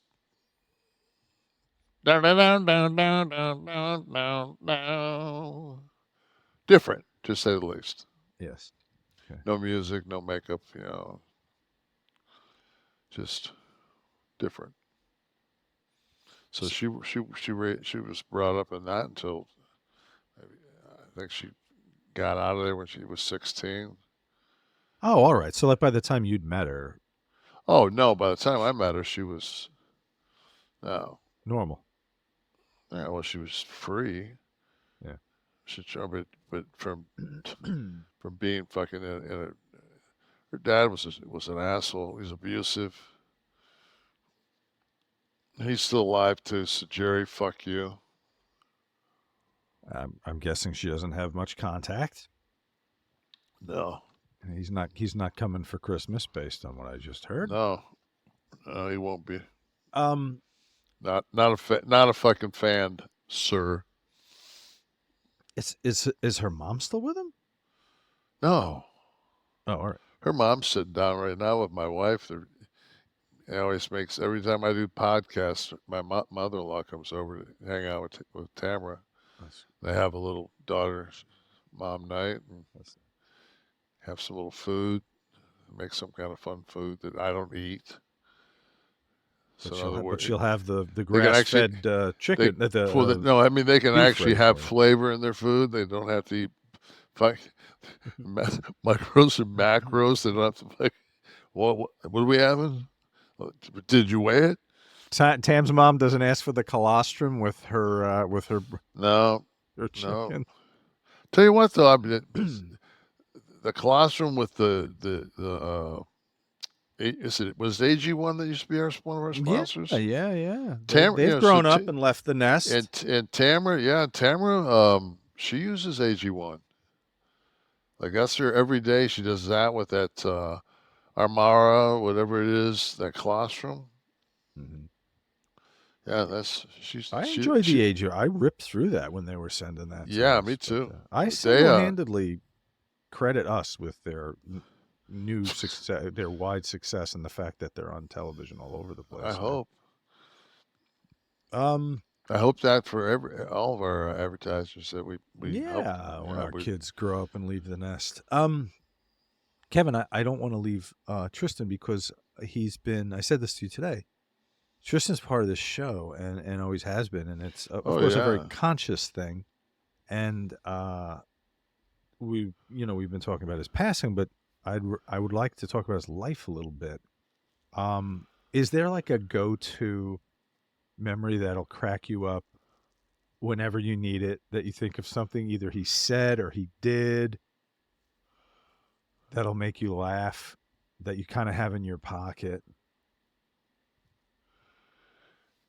[SPEAKER 4] different, to say the least.
[SPEAKER 3] Yes. Okay.
[SPEAKER 4] No music, no makeup, just different. So she was brought up in that until I think she got out of there when she was 16.
[SPEAKER 3] Oh, all right. So like by the time you'd met her.
[SPEAKER 4] Oh no! By the time I met her, she was
[SPEAKER 3] normal.
[SPEAKER 4] Yeah, well, she was free.
[SPEAKER 3] Yeah.
[SPEAKER 4] But from being fucking her dad was an asshole. He's abusive. He's still alive too. So Jerry, fuck you.
[SPEAKER 3] I'm guessing she doesn't have much contact.
[SPEAKER 4] No.
[SPEAKER 3] He's not coming for Christmas, based on what I just heard.
[SPEAKER 4] No, he won't be. Not a fucking fan, sir.
[SPEAKER 3] Is her mom still with him?
[SPEAKER 4] No.
[SPEAKER 3] Oh, all right.
[SPEAKER 4] Her mom's sitting down right now with my wife. It always makes, every time I do podcasts, my mother-in-law comes over to hang out with Tamara. They have a little daughter's mom night and have some little food, make some kind of fun food that I don't eat.
[SPEAKER 3] But,
[SPEAKER 4] So in other words,
[SPEAKER 3] she'll have the
[SPEAKER 4] they can
[SPEAKER 3] grass-fed chicken.
[SPEAKER 4] no, I mean, they can actually have
[SPEAKER 3] for
[SPEAKER 4] flavor in their food. They don't have to eat micros and macros. They don't have to like, what are we having? Did you weigh it?
[SPEAKER 3] Tam's mom doesn't ask for the colostrum with her
[SPEAKER 4] No,
[SPEAKER 3] her chicken.
[SPEAKER 4] no. Tell you what, though, I mean, the colostrum with was it AG1 that used to be one of our sponsors?
[SPEAKER 3] Yeah.
[SPEAKER 4] They've
[SPEAKER 3] grown up and left the nest.
[SPEAKER 4] And Tamara, she uses AG1. Like that's her every day. She does that with that Armara, whatever it is, that colostrum.
[SPEAKER 3] Mm-hmm.
[SPEAKER 4] Yeah,
[SPEAKER 3] I enjoyed the AG. I ripped through that when they were sending that.
[SPEAKER 4] Yeah,
[SPEAKER 3] us,
[SPEAKER 4] me too.
[SPEAKER 3] I single-handedly credit us with their new success, their wide success, and the fact that they're on television all over the place.
[SPEAKER 4] I hope.
[SPEAKER 3] I
[SPEAKER 4] hope that for all of our advertisers that we
[SPEAKER 3] when our kids grow up and leave the nest. Kevin, I don't want to leave Tristen because I said this to you today. Tristan's part of this show and always has been, and it's of course a very conscious thing. And we've been talking about his passing, but I would like to talk about his life a little bit. Is there like a go-to memory that'll crack you up whenever you need it, that you think of something either he said or he did that'll make you laugh, that you kind of have in your pocket?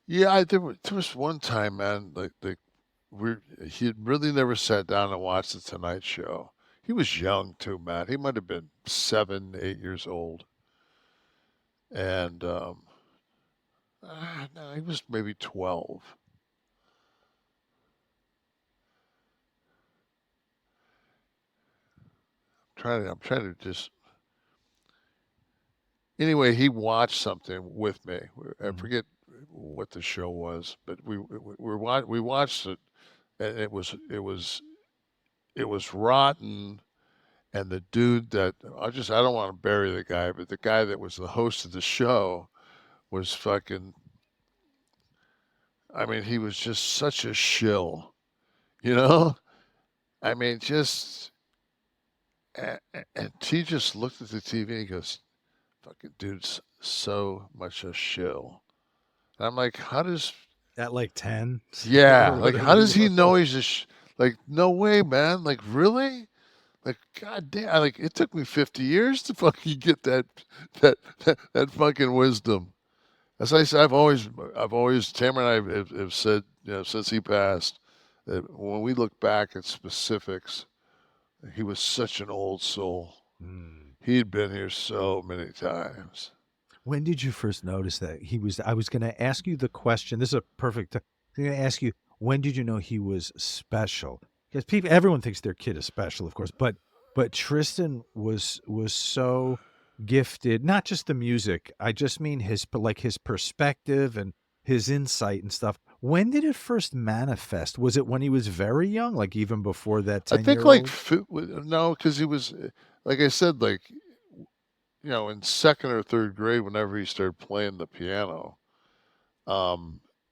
[SPEAKER 4] Yeah, there was one time, man, he had really never sat down and watched the Tonight Show. He was young too, man. He might have been 7, 8 years old. And no, he was maybe 12. I'm trying to just. Anyway, he watched something with me. I forget what the show was, but we watched it, and it was rotten. And the dude that I don't want to bury the guy, but the guy that was the host of the show was fucking. I mean, he was just such a shill, you know. I mean, just. And he just looked at the TV and he goes, "Fucking dude's so much a shill." And I'm like, "How does?"
[SPEAKER 3] At like 10?
[SPEAKER 4] Yeah, like how does he know he's like, no way, man. Like really? Like, god damn, like it took me 50 years to fucking get that fucking wisdom. As I said, I've always, Tamara and I have said, since he passed, that when we look back at specifics, he was such an old soul. He'd been here so many times.
[SPEAKER 3] When did you first notice that he was? I was going to ask you the question. This is a perfect. I'm going to ask you, when did you know he was special? Because everyone thinks their kid is special, of course, but Tristen was so gifted. Not just the music. I just mean his perspective and his insight and stuff. When did it first manifest? Was it when he was very young, like even before that 10-year-old?
[SPEAKER 4] I think no, because he was, like I said, like, in second or third grade, whenever he started playing the piano,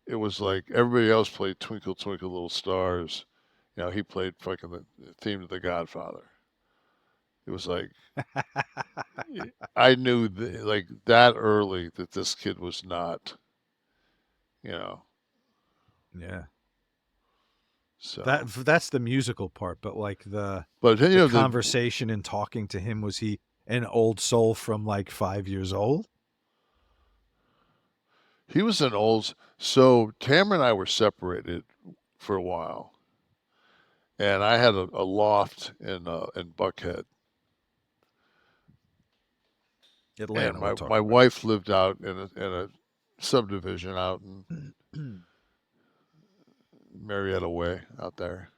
[SPEAKER 4] it was like everybody else played Twinkle Twinkle Little Stars. He played fucking the theme to The Godfather. It was like, I knew like that early that this kid was not,
[SPEAKER 3] Yeah.
[SPEAKER 4] So
[SPEAKER 3] that's the musical part, but like the conversation and talking to him, was he an old soul from like 5 years old?
[SPEAKER 4] He was an old. So Tamara and I were separated for a while, and I had a loft in Buckhead.
[SPEAKER 3] Atlanta.
[SPEAKER 4] And my wife lived out in a subdivision out in Marietta Way out there,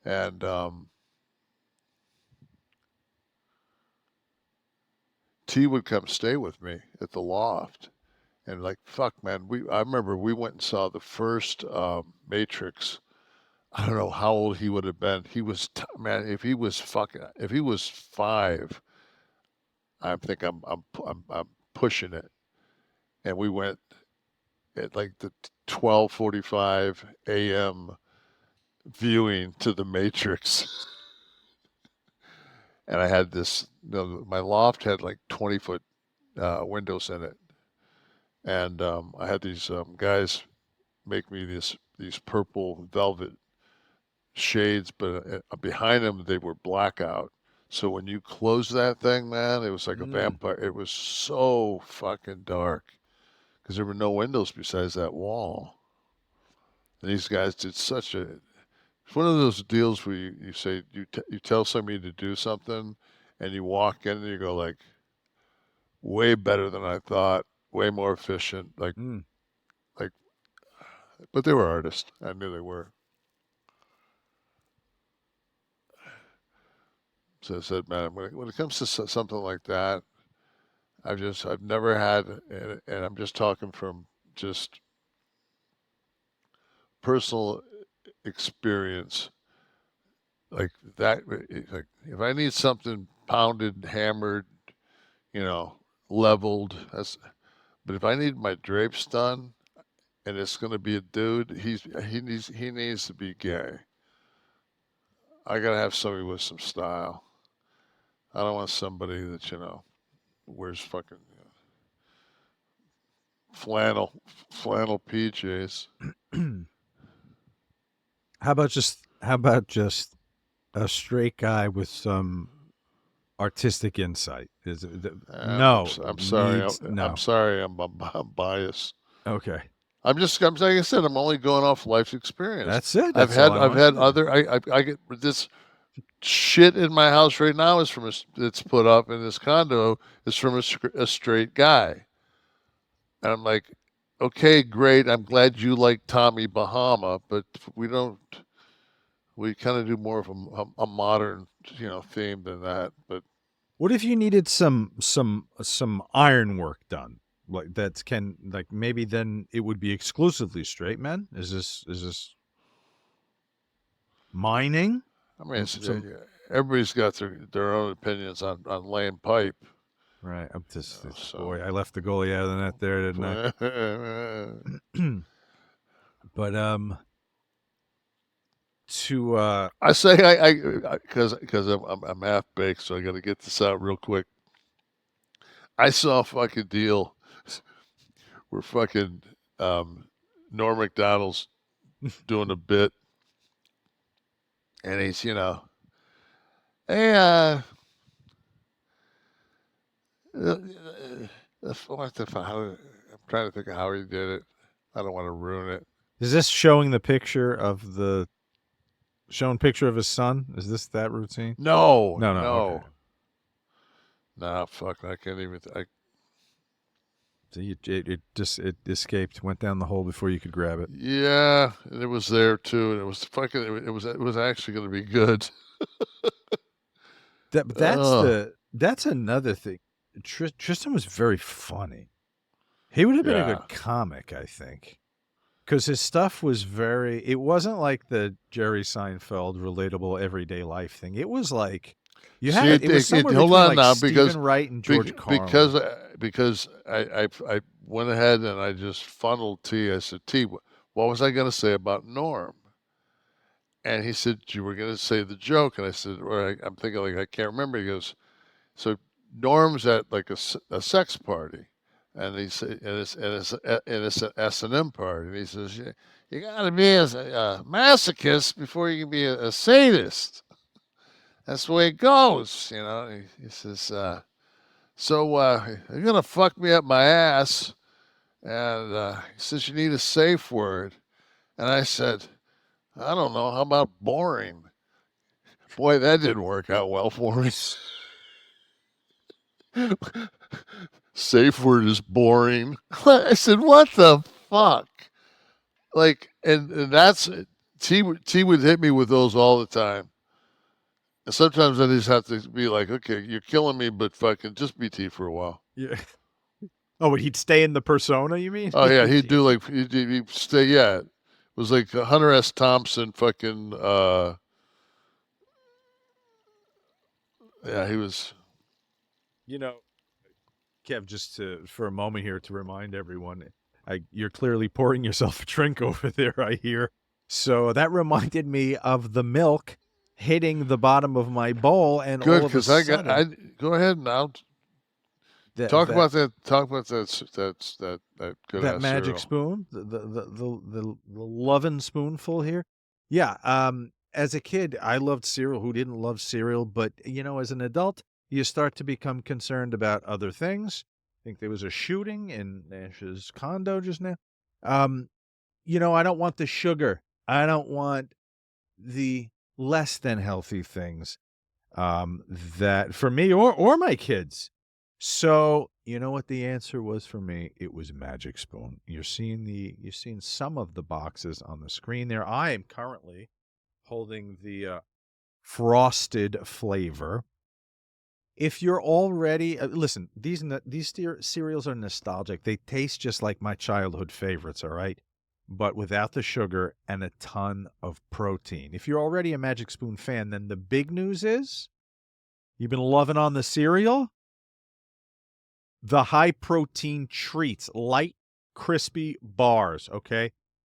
[SPEAKER 4] and T would come stay with me at the loft. And like, fuck, man, I remember we went and saw the first Matrix. I don't know how old he would have been. He was, man, if he was 5, I think I'm pushing it. And we went at like the 12:45 a.m. viewing to the Matrix. And I had this, my loft had like 20-foot windows in it. And I had these guys make me these purple velvet shades, but behind them they were blackout. So when you close that thing, man, it was like a vampire. It was so fucking dark because there were no windows besides that wall. And these guys did such a. It's one of those deals where you say you tell somebody to do something, and you walk in and you go like, way better than I thought, way more efficient, like. But they were artists. I knew they were. So I said, man, when it comes to something like that, I've never had, and I'm just talking from just personal experience, like that. Like if I need something pounded, hammered, leveled, but if I need my drapes done, and it's going to be a dude, he needs to be gay. I got to have somebody with some style. I don't want somebody that, wears fucking flannel PJs.
[SPEAKER 3] How about just a straight guy with some artistic insight? Is it, no.
[SPEAKER 4] I'm sorry.
[SPEAKER 3] No.
[SPEAKER 4] I'm sorry. I'm biased.
[SPEAKER 3] Okay.
[SPEAKER 4] I'm like I said, I'm only going off life experience.
[SPEAKER 3] That's it.
[SPEAKER 4] I've had other. I get this shit in my house right now is it's put up in this condo is from a straight guy, and I'm like, okay, great. I'm glad you like Tommy Bahama, but we don't. We kind of do more of a modern, theme than that. But
[SPEAKER 3] what if you needed some iron work done? Like maybe then it would be exclusively straight men. Is this mining?
[SPEAKER 4] I mean, everybody's got their own opinions on laying pipe.
[SPEAKER 3] Right. I'm just boy. I left the goalie out of the net there, didn't I? But
[SPEAKER 4] I say I because I'm half baked, so I got to get this out real quick. I saw a fucking deal where fucking Norm Macdonald's doing a bit, and he's, hey, I'm trying to think of how he did it. I don't want to ruin it.
[SPEAKER 3] Is this showing the picture of picture of his son? Is this that routine?
[SPEAKER 4] No.
[SPEAKER 3] Okay.
[SPEAKER 4] Nah, fuck, I can't even.
[SPEAKER 3] So it escaped, went down the hole before you could grab it.
[SPEAKER 4] Yeah, and it was there too, and it was fucking. It was actually going to be good.
[SPEAKER 3] That's another thing. Tristen was very funny. He would have been a good comic, I think, because his stuff was very. It wasn't like the Jerry Seinfeld relatable everyday life thing. It was like you had. It was somewhere
[SPEAKER 4] hold on
[SPEAKER 3] like
[SPEAKER 4] now,
[SPEAKER 3] Stephen Wright and George Carlin.
[SPEAKER 4] Because I went ahead and I just funneled T. I said, T, what was I going to say about Norm? And he said, you were going to say the joke. And I said, I'm thinking, like, I can't remember. He goes, so Norm's at like a sex party. And he said, and it's an S&M party. And he says, you got to be a masochist before you can be a sadist. That's the way it goes, He says, so you're going to fuck me up my ass. And he says, you need a safe word. And I said, I don't know. How about boring? Boy, that didn't work out well for me. Safe word is boring. I said, what the fuck? Like, and that's T would hit me with those all the time. And sometimes I just have to be like, okay, you're killing me, but fucking just be T for a while.
[SPEAKER 3] Yeah. Oh, he'd stay in the persona, you mean?
[SPEAKER 4] Oh yeah, he'd do like he'd stay. Yeah, it was like Hunter S. Thompson. Fucking yeah, he was.
[SPEAKER 3] You know, Kev, just for a moment here to remind everyone, you're clearly pouring yourself a drink over there, I hear. So that reminded me of the milk hitting the bottom of my bowl, and
[SPEAKER 4] Good,
[SPEAKER 3] all of a
[SPEAKER 4] because
[SPEAKER 3] sudden,
[SPEAKER 4] go ahead now. Talk about that. Talk about that good
[SPEAKER 3] that
[SPEAKER 4] ass
[SPEAKER 3] magic
[SPEAKER 4] cereal.
[SPEAKER 3] spoon, the loving spoonful here. Yeah. As a kid, I loved cereal. Who didn't love cereal? But as an adult, you start to become concerned about other things. I think there was a shooting in Nash's condo just now. I don't want the sugar. I don't want the less than healthy things that for me or my kids. So you know what the answer was for me? It was Magic Spoon. You're seeing some of the boxes on the screen there. I am currently holding the frosted flavor. If you're already listen, these cereals are nostalgic. They taste just like my childhood favorites, all right? But without the sugar and a ton of protein. If you're already a Magic Spoon fan, then the big news is you've been loving on the cereal. The high protein treats, light, crispy bars, okay?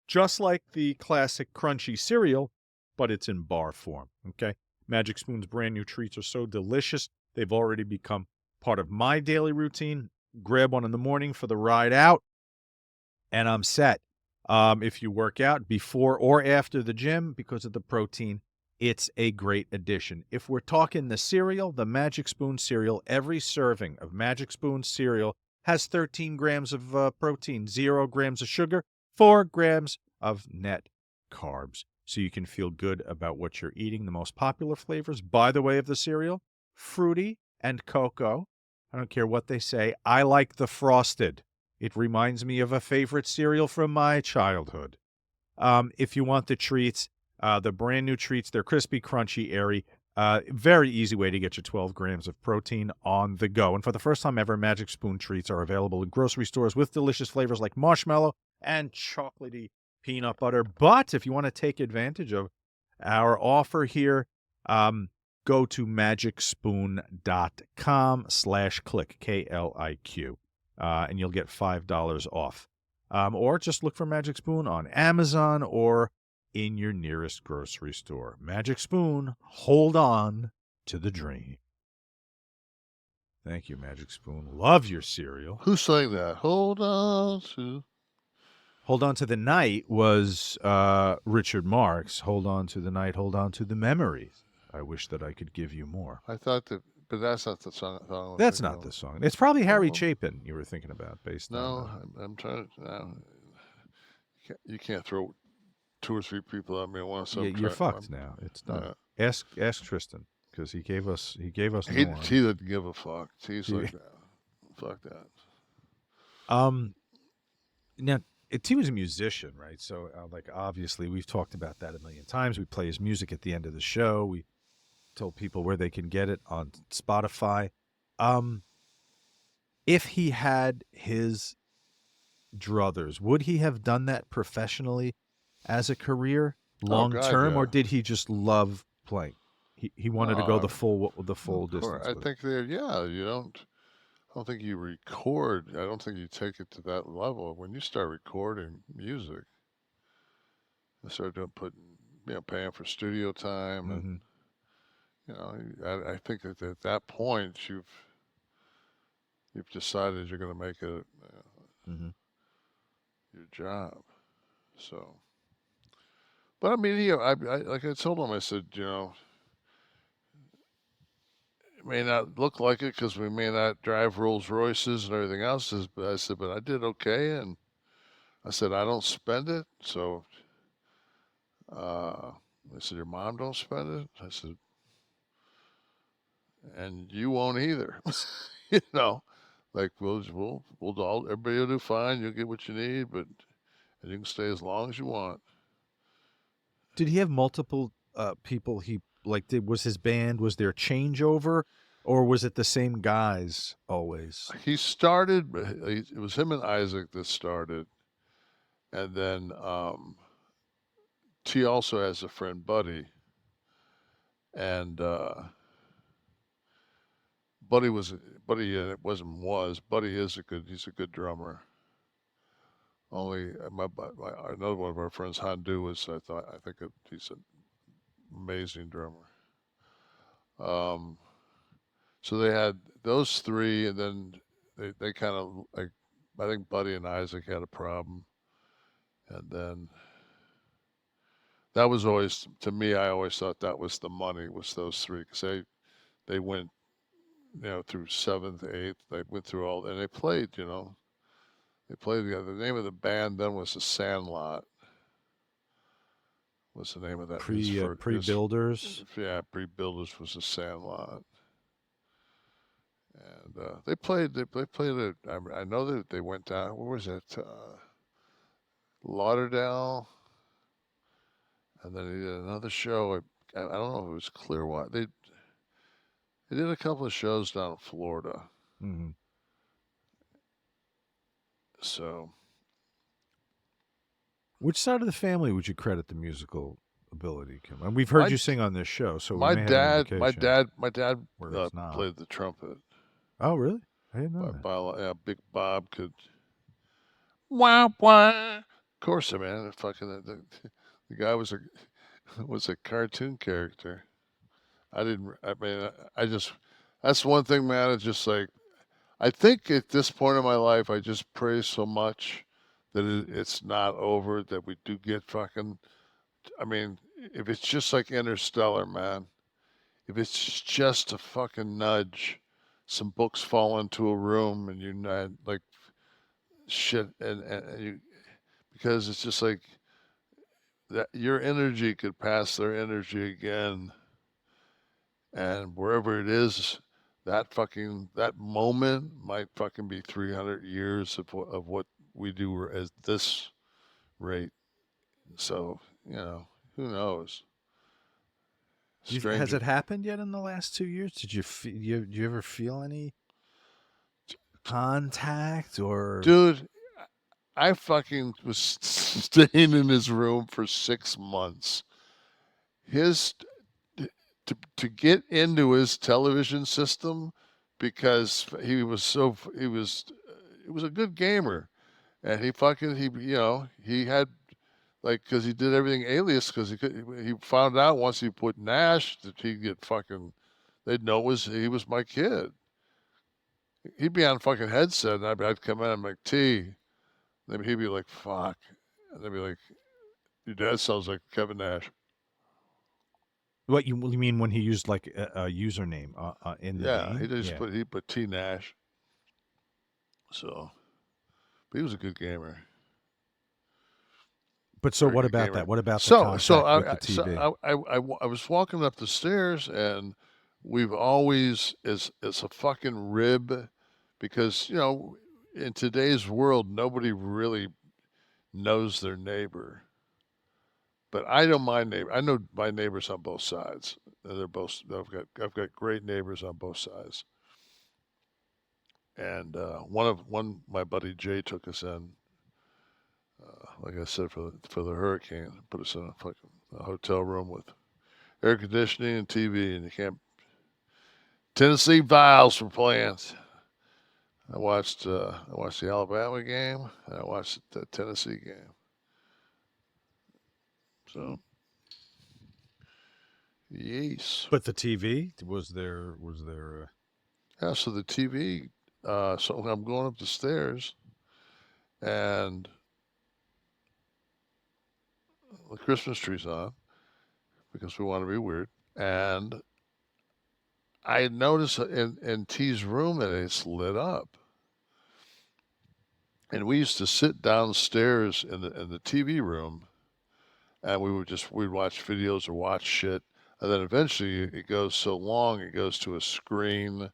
[SPEAKER 3] Just like the classic crunchy cereal, but it's in bar form, okay? Magic Spoon's brand new treats are so delicious. They've already become part of my daily routine. Grab one in the morning for the ride out, and I'm set. If you work out before or after the gym, because of the protein, it's a great addition. If we're talking the cereal, the Magic Spoon cereal, every serving of Magic Spoon cereal has 13 grams of protein, 0 grams of sugar, 4 grams of net carbs. So you can feel good about what you're eating. The most popular flavors, by the way, of the cereal, fruity and cocoa. I don't care what they say. I like the frosted. It reminds me of a favorite cereal from my childhood. If you want the treats, the brand new treats, they're crispy, crunchy, airy. Very easy way to get your 12 grams of protein on the go. And for the first time ever, Magic Spoon treats are available in grocery stores with delicious flavors like marshmallow and chocolatey peanut butter. But if you want to take advantage of our offer here, go to magicspoon.com/Kliq, Kliq, and you'll get $5 off. Or just look for Magic Spoon on Amazon or in your nearest grocery store. Magic Spoon, hold on to the dream. Thank you, Magic Spoon. Love your cereal.
[SPEAKER 4] Who sang that? Hold on to
[SPEAKER 3] the Night was Richard Marx. Hold on to the night, hold on to the memories. I wish that I could give you more.
[SPEAKER 4] I thought that, but that's not the song.
[SPEAKER 3] That's not the song. It's probably Harry Chapin you were thinking about, based on.
[SPEAKER 4] No, I'm trying to. No, you can't throw 2 or 3 people at me at once.
[SPEAKER 3] Yeah, you're fucked now. It's done. Ask Tristen, because he gave us.
[SPEAKER 4] He didn't give a fuck. He's like that. Fuck that.
[SPEAKER 3] Now, T was a musician, right? So, obviously, we've talked about that a million times. We play his music at the end of the show. We told people where they can get it on Spotify. If he had his druthers, would he have done that professionally as a career, long term, or did he just love playing? He wanted to go the full distance.
[SPEAKER 4] I think you don't. I don't think you record. I don't think you take it to that level. When you start recording music, you start paying for studio time, and I think that at that point you've decided you're going to make it your job. So, but I mean, I like I told him, I said, it may not look like it because we may not drive Rolls Royces and everything else. But I said, but I did okay, and I said I don't spend it. So I said, your mom don't spend it. I said, and you won't either. Like we'll all, everybody will do fine. You'll get what you need, and you can stay as long as you want.
[SPEAKER 3] Did he have multiple people he like, was his band, was there a changeover, or was it the same guys always?
[SPEAKER 4] He started. It was him and Isaac that started, and then T also has a friend, Buddy, and Buddy is he's a good drummer. Only another one of our friends, Handu, he's an amazing drummer. So they had those three, and then they kind of like, I think Buddy and Isaac had a problem, and then that was always, to me, I always thought that was the money, was those three, because they went, through 7th, 8th, they went through all, and they played together. The name of the band then was the Sandlot. What's the name of that?
[SPEAKER 3] Pre-Builders?
[SPEAKER 4] Yeah, Pre-Builders was the Sandlot. And they played it. I know that they went down, where was it? Lauderdale. And then they did another show. I don't know if it was Clearwater. They did a couple of shows down in Florida.
[SPEAKER 3] Mm-hmm.
[SPEAKER 4] So,
[SPEAKER 3] which side of the family would you credit the musical ability, Kim? And we've heard you sing on this show, so
[SPEAKER 4] my dad
[SPEAKER 3] where it's not.
[SPEAKER 4] played the trumpet.
[SPEAKER 3] Oh, really? I didn't know that.
[SPEAKER 4] Big Bob could. Wah wah. Of course, man. The guy was a cartoon character. That's one thing, man. It's just like, I think at this point in my life, I just pray so much that it's not over, that we do get fucking, if it's just like Interstellar, man, if it's just a fucking nudge, some books fall into a room and you're not like shit, and you, because it's just like that your energy could pass their energy again, and wherever it is, that moment might fucking be 300 years of what we do at this rate. So, who knows?
[SPEAKER 3] Has it happened yet in the last 2 years? Did you ever feel any contact or?
[SPEAKER 4] Dude, I fucking was staying in his room for 6 months. To get into his television system, because he was a good gamer, and he had, like, because he did everything alias, because he found out once he put Nash that he'd get fucking, they'd know he was my kid. He'd be on fucking headset, and I'd come in, I'm like, T, then he'd be like, fuck, and they'd be like, your dad sounds like Kevin Nash.
[SPEAKER 3] What you mean when he used like a username in the game?
[SPEAKER 4] He put T Nash. So, but he was a good gamer.
[SPEAKER 3] But so what about that? What about the contact with the TV?
[SPEAKER 4] I was walking up the stairs, and we've always, as a fucking rib, because in today's world nobody really knows their neighbor. But I know my neighbor. I know my neighbors on both sides. I've got great neighbors on both sides. And one my buddy Jay took us in. Like I said, for the hurricane, put us in a fucking hotel room with air conditioning and TV, and you can't. Tennessee Vials were playing. I watched the Alabama game, and I watched the Tennessee game. So, yes.
[SPEAKER 3] But the TV, was there?
[SPEAKER 4] Yeah, so the TV. So I'm going up the stairs, and the Christmas tree's on because we want to be weird. And I had noticed in T's room that it's lit up. And we used to sit downstairs in the TV room, and we'd watch videos or watch shit, and then eventually it goes so long, it goes to a screen, and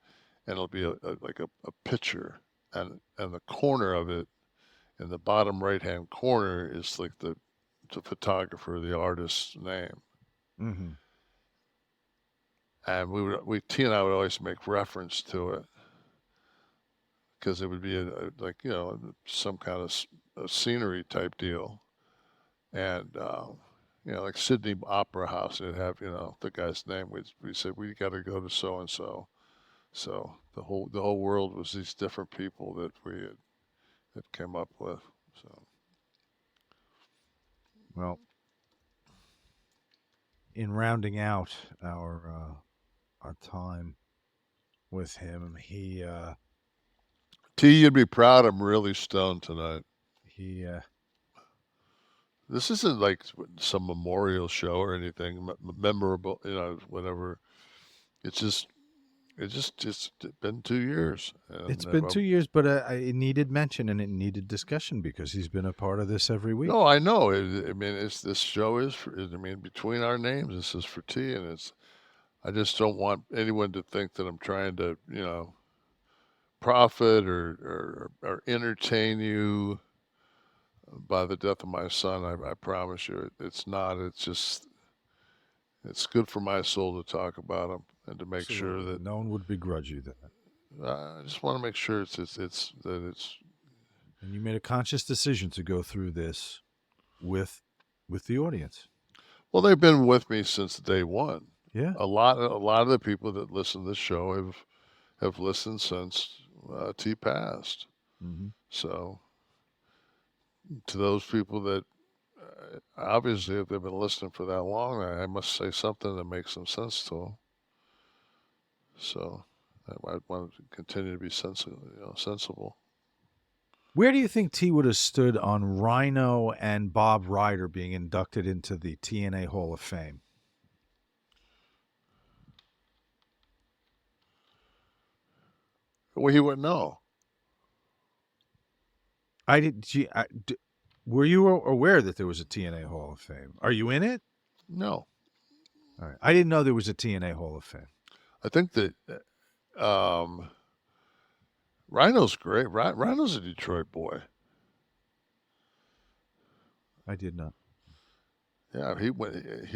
[SPEAKER 4] it'll be like a picture, and the corner of it, in the bottom right hand corner, is like the photographer, the artist's name.
[SPEAKER 3] Mm-hmm.
[SPEAKER 4] and T and I would always make reference to it because it would be like some kind of a scenery type deal, and like Sydney Opera House, and it'd have the guy's name. We said we got to go to so and so. So the whole world was these different people that we had come up with. So
[SPEAKER 3] well, in rounding out our time with him,
[SPEAKER 4] T, you'd be proud. I'm really stoned tonight. This isn't like some memorial show or anything memorable, whatever. It's just been 2 years.
[SPEAKER 3] It's been 2 years, but it needed mention and it needed discussion because he's been a part of this every week.
[SPEAKER 4] No, I know. This show is between our names, this is for T, and I just don't want anyone to think that I'm trying to, profit or entertain you by the death of my son. I promise you, it's not. It's just, it's good for my soul to talk about him and to make
[SPEAKER 3] Absolutely.
[SPEAKER 4] sure that
[SPEAKER 3] no one would begrudge you that.
[SPEAKER 4] I just want to make sure it's.
[SPEAKER 3] And you made a conscious decision to go through this with the audience.
[SPEAKER 4] Well, they've been with me since day one.
[SPEAKER 3] Yeah.
[SPEAKER 4] A lot of the people that listen to this show have listened since T passed.
[SPEAKER 3] Mm-hmm.
[SPEAKER 4] So to those people that obviously if they've been listening for that long, I must say something that makes some sense to them. So I want to continue to be sensible.
[SPEAKER 3] Where do you think T would have stood on Rhino and Bob Ryder being inducted into the TNA Hall of Fame?
[SPEAKER 4] Well, he wouldn't know.
[SPEAKER 3] Were you aware that there was a TNA Hall of Fame? Are you in it?
[SPEAKER 4] No.
[SPEAKER 3] All right. I didn't know there was a TNA Hall of Fame.
[SPEAKER 4] I think that Rhino's great. Rhino's a Detroit boy.
[SPEAKER 3] I did not.
[SPEAKER 4] Yeah, he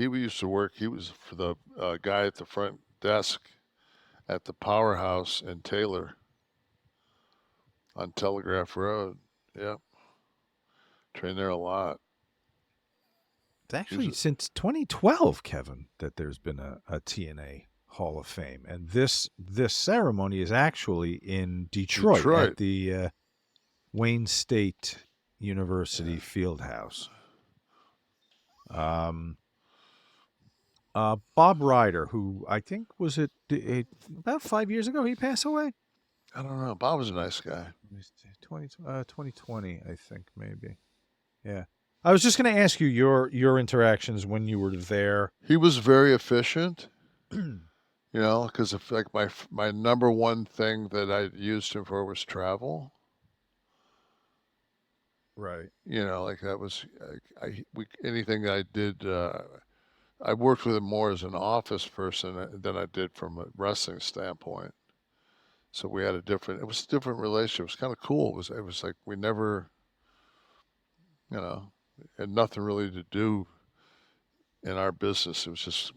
[SPEAKER 4] used to work. He was for the guy at the front desk at the Powerhouse in Taylor on Telegraph Road. Yeah, trained there a lot.
[SPEAKER 3] It's actually since 2012, Kevin, that there's been a TNA Hall of Fame, and this ceremony is actually in Detroit. At the Wayne State University Fieldhouse. Bob Ryder, who I think was about 5 years ago, he passed away.
[SPEAKER 4] I don't know. Bob was a nice guy.
[SPEAKER 3] 2020, I think, maybe. Yeah. I was just going to ask you your interactions when you were there.
[SPEAKER 4] He was very efficient, because like my number one thing that I used him for was travel.
[SPEAKER 3] Right.
[SPEAKER 4] Like that was anything I did. I worked with him more as an office person than I did from a wrestling standpoint. So we had it was a different relationship. It was kind of cool. It was like we never, had nothing really to do in our business. It was just,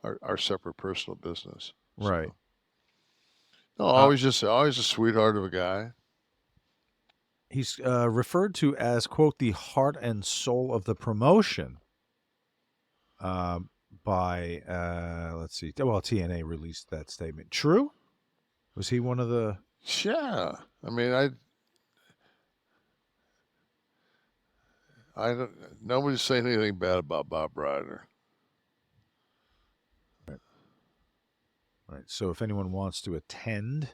[SPEAKER 4] our separate personal business.
[SPEAKER 3] Right.
[SPEAKER 4] So, no, always a sweetheart of a guy.
[SPEAKER 3] He's referred to as, quote, the heart and soul of the promotion by, let's see, TNA released that statement. True? Was he one of the...
[SPEAKER 4] Yeah. I mean, nobody's saying anything bad about Bob Ryder.
[SPEAKER 3] Right. So if anyone wants to attend,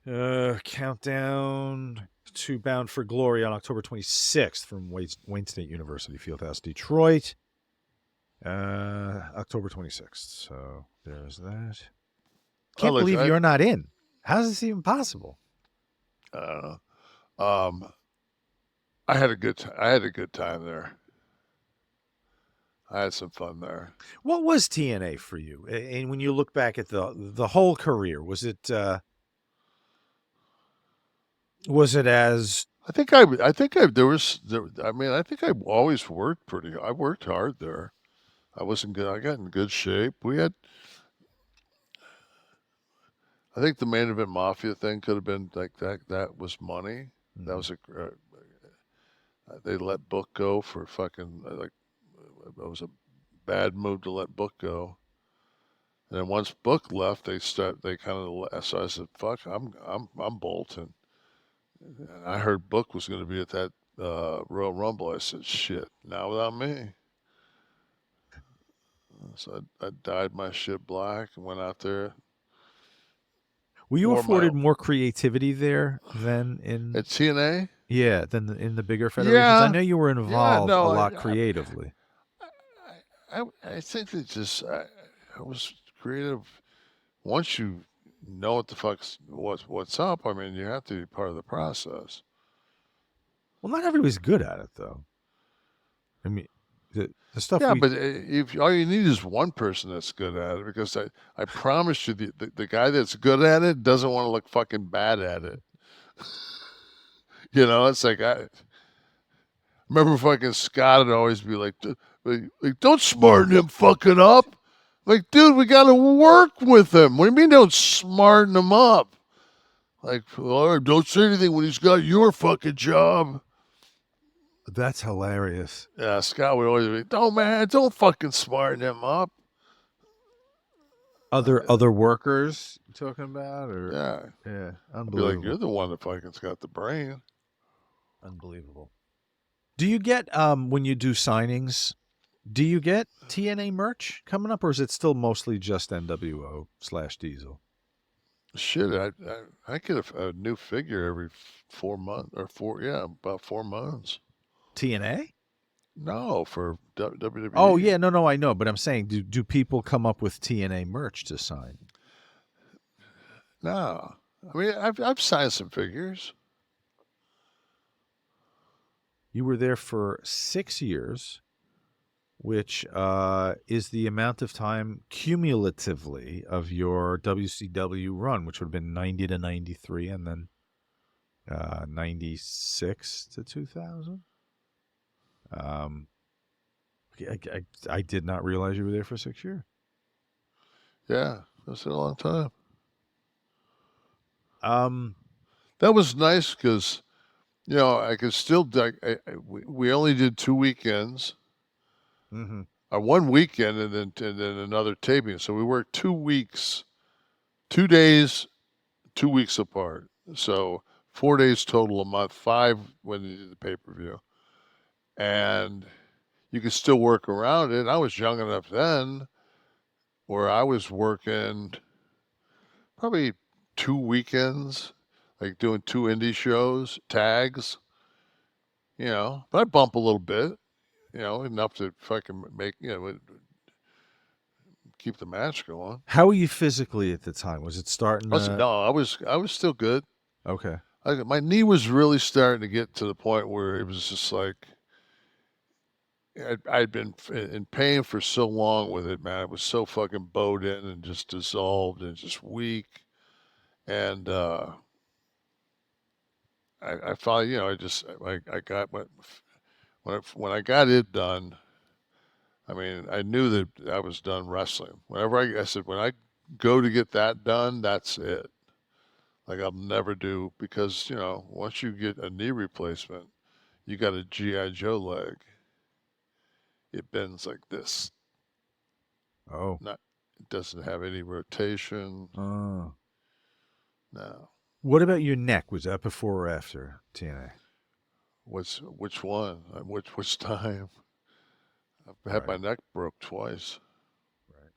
[SPEAKER 3] countdown to Bound for Glory on October 26th from Wayne State University Fieldhouse, Detroit. October 26th. So there's that. Can't believe you're not in. How's this even possible?
[SPEAKER 4] I had a good time there. I had some fun there.
[SPEAKER 3] What was TNA for you? And when you look back at the whole career, was it as...
[SPEAKER 4] I think I always worked I worked hard there. I got in good shape. We had I think the main event mafia thing could have been like that. That was money.
[SPEAKER 3] Mm-hmm.
[SPEAKER 4] That was they let Book go for fucking like it was a bad move to let Book go. And then once Book left, they kind of. So I said, "Fuck, I'm bolting." And I heard Book was going to be at that Royal Rumble. I said, "Shit, not without me." So I dyed my shit black and went out there.
[SPEAKER 3] Were you
[SPEAKER 4] Wore
[SPEAKER 3] afforded
[SPEAKER 4] my-
[SPEAKER 3] more creativity there than in
[SPEAKER 4] At TNA?
[SPEAKER 3] yeah than in the bigger federations? I know you were involved
[SPEAKER 4] no,
[SPEAKER 3] a lot creatively.
[SPEAKER 4] I think it just I was creative. Once you know what the fuck's what's up, I mean, you have to be part of the process.
[SPEAKER 3] Well, not everybody's good at it, though. I mean, the stuff.
[SPEAKER 4] Yeah, but if all you need is one person that's good at it, because I promise you, the guy that's good at it doesn't want to look fucking bad at it. You know, it's like I remember fucking Scott would always be like, don't smarten him fucking up. Like, dude, we got to work with him. What do you mean don't smarten him up? Like, well, don't say anything when he's got your fucking job.
[SPEAKER 3] That's hilarious.
[SPEAKER 4] Yeah, Scott would always be, don't fucking smarten him up.
[SPEAKER 3] Other workers you talking about, or
[SPEAKER 4] Yeah, I'd be
[SPEAKER 3] unbelievable.
[SPEAKER 4] like, you're the one that fucking's got the brain.
[SPEAKER 3] Unbelievable. Do you get when you do signings? Do you get TNA merch coming up, or is it still mostly just NWO/Diesel?
[SPEAKER 4] Shit, I get a new figure every 4 months about 4 months.
[SPEAKER 3] TNA?
[SPEAKER 4] No, for WWE.
[SPEAKER 3] Oh yeah, no, I know, but I'm saying, do people come up with TNA merch to sign?
[SPEAKER 4] No, I mean I've signed some figures.
[SPEAKER 3] You were there for 6 years, which is the amount of time cumulatively of your WCW run, which would have been 90 to 93, and then 96 to 2000. I did not realize you were there for 6 years.
[SPEAKER 4] Yeah, that's a long time.
[SPEAKER 3] That
[SPEAKER 4] was nice because, you know, I could still. We only did 2 weekends.
[SPEAKER 3] Mm-hmm.
[SPEAKER 4] One weekend and then another taping. So we worked 2 weeks, 2 days, 2 weeks apart. So 4 days total a month, 5 when you did the pay-per-view. And you could still work around it. I was young enough then where I was working probably 2 weekends, like doing 2 indie shows, tags, you know, but I bump a little bit, you know, enough to fucking make, you know, keep the match going.
[SPEAKER 3] How were you physically at the time? Was it starting to...
[SPEAKER 4] No, I was still good.
[SPEAKER 3] Okay.
[SPEAKER 4] My knee was really starting to get to the point where it was just like, I'd been in pain for so long with it, man. It was so fucking bowed in and just dissolved and just weak. And I finally, you know, I got when I got it done. I mean, I knew that I was done wrestling. Whenever I said, when I go to get that done, that's it. Like I'll never do, because, you know, once you get a knee replacement, you got a G.I. Joe leg. It bends like this.
[SPEAKER 3] Oh.
[SPEAKER 4] It doesn't have any rotation.
[SPEAKER 3] Oh.
[SPEAKER 4] No.
[SPEAKER 3] What about your neck? Was that before or after TNA?
[SPEAKER 4] Which one? Which time? I've had my neck broke twice.
[SPEAKER 3] Right.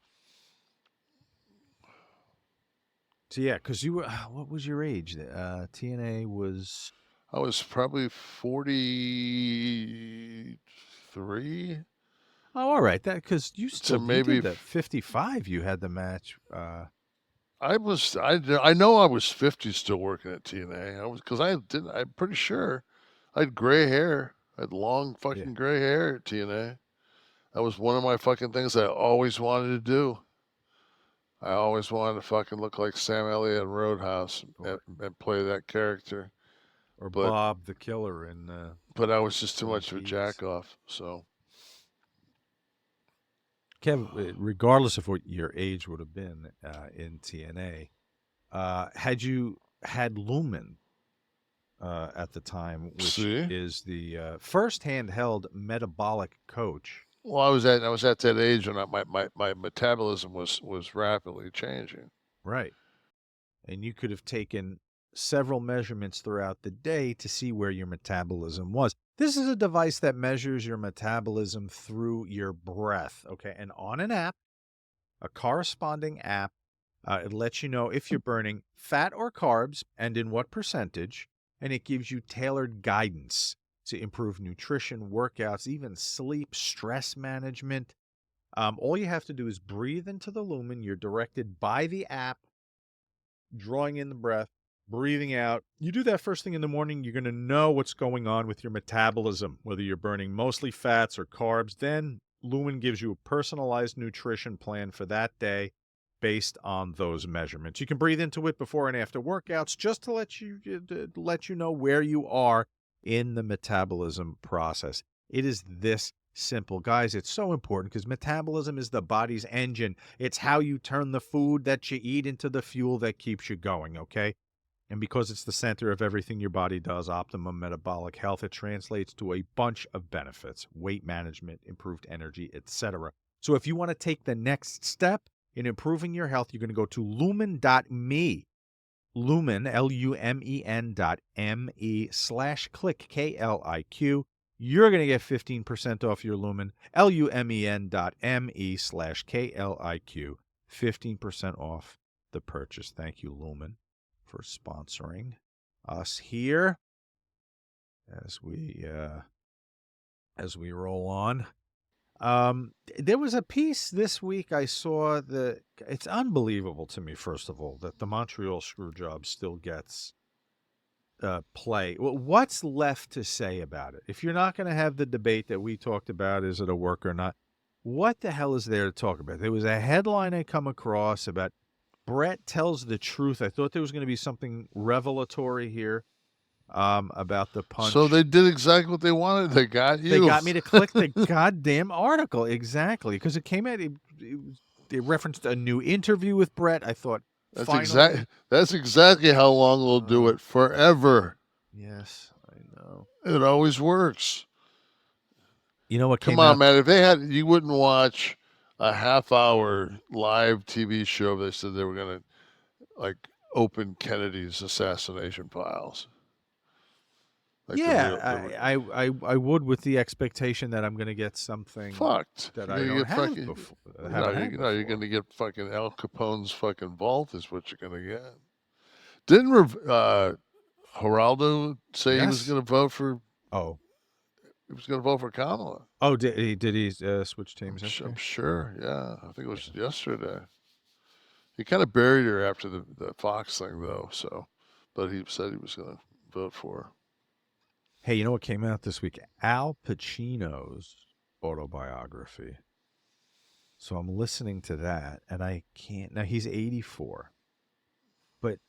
[SPEAKER 3] So yeah, because you were, what was your age? TNA was...
[SPEAKER 4] I was probably 43.
[SPEAKER 3] Oh, all right. That because you still
[SPEAKER 4] maybe
[SPEAKER 3] you did that 55. You had the match.
[SPEAKER 4] I know I was 50 still working at TNA. I'm pretty sure I had gray hair. I had long fucking gray hair at TNA. That was one of my fucking things I always wanted to do. I always wanted to fucking look like Sam Elliott in Roadhouse and play that character.
[SPEAKER 3] Or Bob the Killer in...
[SPEAKER 4] but I was just too much of a jack-off, so...
[SPEAKER 3] Kev, regardless of what your age would have been in TNA, had you had LUMEN at the time, which is the first handheld metabolic coach.
[SPEAKER 4] Well, I was at that age when my metabolism was rapidly changing.
[SPEAKER 3] Right. And you could have taken several measurements throughout the day to see where your metabolism was. This is a device that measures your metabolism through your breath, okay? And on an app, a corresponding app, it lets you know if you're burning fat or carbs and in what percentage, and it gives you tailored guidance to improve nutrition, workouts, even sleep, stress management. All you have to do is breathe into the LUMEN. You're directed by the app, drawing in the breath, breathing out. You do that first thing in the morning, you're going to know what's going on with your metabolism, whether you're burning mostly fats or carbs. Then LUMEN gives you a personalized nutrition plan for that day based on those measurements. You can breathe into it before and after workouts just to let you know where you are in the metabolism process. It is this simple. Guys, it's so important because metabolism is the body's engine. It's how you turn the food that you eat into the fuel that keeps you going, okay? And because it's the center of everything your body does, optimum metabolic health, it translates to a bunch of benefits: weight management, improved energy, etc. So if you want to take the next step in improving your health, you're going to go to lumen.me. LUMEN, LUMEN.me/Kliq, Kliq. You're going to get 15% off your LUMEN, LUMEN.me/Kliq. 15% off the purchase. Thank you, LUMEN, for sponsoring us here as we roll on. There was a piece this week I saw that it's unbelievable to me, first of all, that the Montreal Screwjob still gets play. Well, what's left to say about it? If you're not going to have the debate that we talked about, is it a work or not, what the hell is there to talk about? There was a headline I come across about Bret tells the truth. I thought there was going to be something revelatory here about the punch.
[SPEAKER 4] So they did exactly what they wanted. They got you.
[SPEAKER 3] They got me to click the goddamn article. Exactly. Because it came out, they referenced a new interview with Bret. I thought,
[SPEAKER 4] that's exactly how long they'll do it. Forever.
[SPEAKER 3] Yes, I know.
[SPEAKER 4] It always works.
[SPEAKER 3] You know what came
[SPEAKER 4] Come on,
[SPEAKER 3] out?
[SPEAKER 4] man. If they had, you wouldn't watch a half-hour live TV show. They said they were going to, like, open Kennedy's assassination files. Like
[SPEAKER 3] I would, with the expectation that I'm going to get something
[SPEAKER 4] fucked
[SPEAKER 3] that I don't have before.
[SPEAKER 4] You're going to get fucking Al Capone's fucking vault is what you're going to get. Didn't Geraldo say he was going to vote for?
[SPEAKER 3] Oh,
[SPEAKER 4] he was going to vote for Kamala.
[SPEAKER 3] Oh, did he switch teams?
[SPEAKER 4] I'm sure. Yeah, I think it was yesterday. He kind of buried her after the Fox thing, though. So, but he said he was going to vote for her.
[SPEAKER 3] Hey, you know what came out this week? Al Pacino's autobiography. So I'm listening to that, and I can't. Now, he's 84, but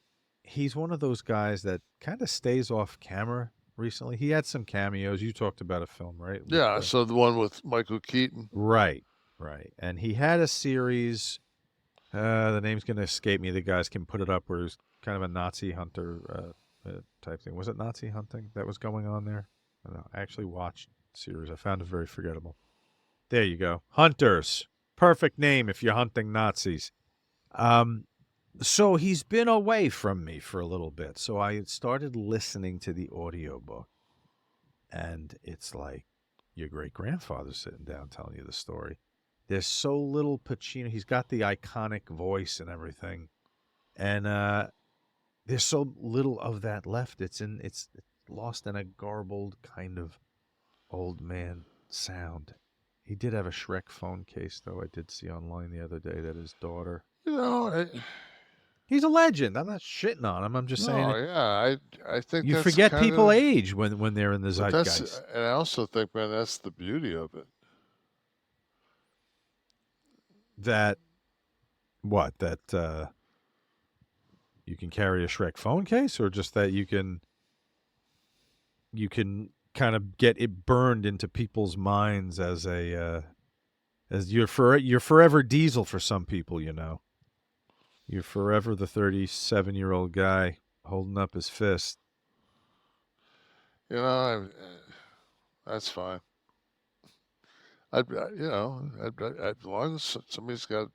[SPEAKER 3] he's one of those guys that kind of stays off camera recently. He had some cameos. You talked about a film, right?
[SPEAKER 4] Yeah, so the one with Michael Keaton.
[SPEAKER 3] Right. And he had a series, the name's going to escape me. The guys can put it up, where he's kind of a Nazi hunter type thing. Was it Nazi hunting that was going on there? I don't know. I actually watched the series. I found it very forgettable. There you go. Hunters. Perfect name if you're hunting Nazis. So he's been away from me for a little bit. So I started listening to the audiobook. And it's like your great-grandfather sitting down telling you the story. There's so little Pacino. He's got the iconic voice and everything. And there's so little of that left. It's lost in a garbled kind of old man sound. He did have a Shrek phone case, though. I did see online the other day that his daughter.
[SPEAKER 4] You know,
[SPEAKER 3] he's a legend. I'm not shitting on him. I'm just saying.
[SPEAKER 4] Oh yeah, I think
[SPEAKER 3] you
[SPEAKER 4] that's
[SPEAKER 3] forget people age when they're in the zeitgeist.
[SPEAKER 4] And I also think, man, that's the beauty of it.
[SPEAKER 3] That you can carry a Shrek phone case, or just that you can kind of get it burned into people's minds as a as you're forever Diesel for some people, you know. You're forever the 37-year-old guy holding up his fist.
[SPEAKER 4] You know, that's fine. As long as somebody's got,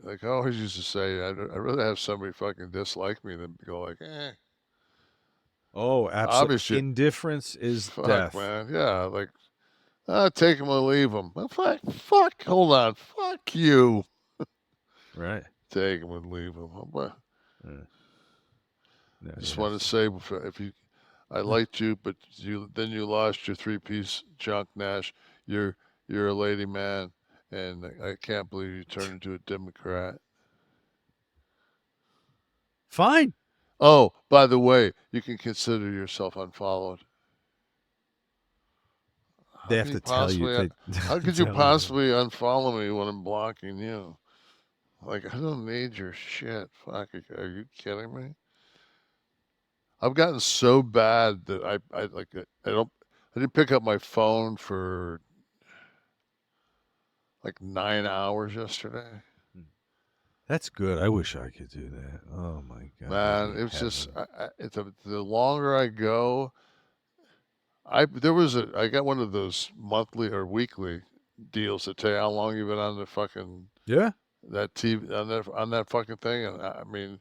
[SPEAKER 4] like I always used to say, I'd rather have somebody fucking dislike me than go like, eh.
[SPEAKER 3] Oh, absolutely.
[SPEAKER 4] Obviously,
[SPEAKER 3] indifference is
[SPEAKER 4] fuck,
[SPEAKER 3] death.
[SPEAKER 4] man. Yeah, like, take them or leave them. Fuck, hold on. Fuck you.
[SPEAKER 3] Right.
[SPEAKER 4] Take them and leave them.
[SPEAKER 3] No,
[SPEAKER 4] Just
[SPEAKER 3] yeah.
[SPEAKER 4] want to say, I liked you, but then you lost your 3-piece junk, Nash. You're a lady man, and I can't believe you turned into a Democrat.
[SPEAKER 3] Fine.
[SPEAKER 4] Oh, by the way, you can consider yourself unfollowed.
[SPEAKER 3] They have to tell you.
[SPEAKER 4] How could you possibly unfollow me when I'm blocking you? Like, I don't need your shit. Fuck, are you kidding me? I've gotten so bad that I didn't pick up my phone for like 9 hours yesterday.
[SPEAKER 3] That's good. I wish I could do that. Oh my god,
[SPEAKER 4] man! It's just the longer I go, I got one of those monthly or weekly deals that tell you how long you've been on the fucking that TV on that fucking thing, and I mean,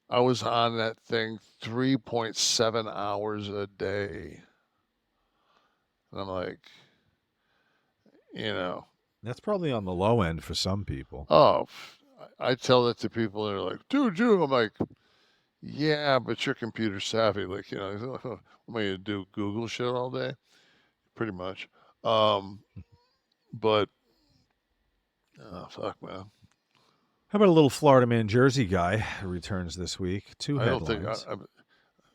[SPEAKER 4] I was on that thing 3.7 hours a day, and I'm like,
[SPEAKER 3] that's probably on the low end for some people.
[SPEAKER 4] Oh, I tell that to people, and they're like, dude, I'm like, yeah, but you're computer savvy. Like, what am I going to do? Google shit all day? Pretty much. But, fuck, man.
[SPEAKER 3] How about a little Florida man Jersey guy who returns this week? 2 headlines.
[SPEAKER 4] I don't think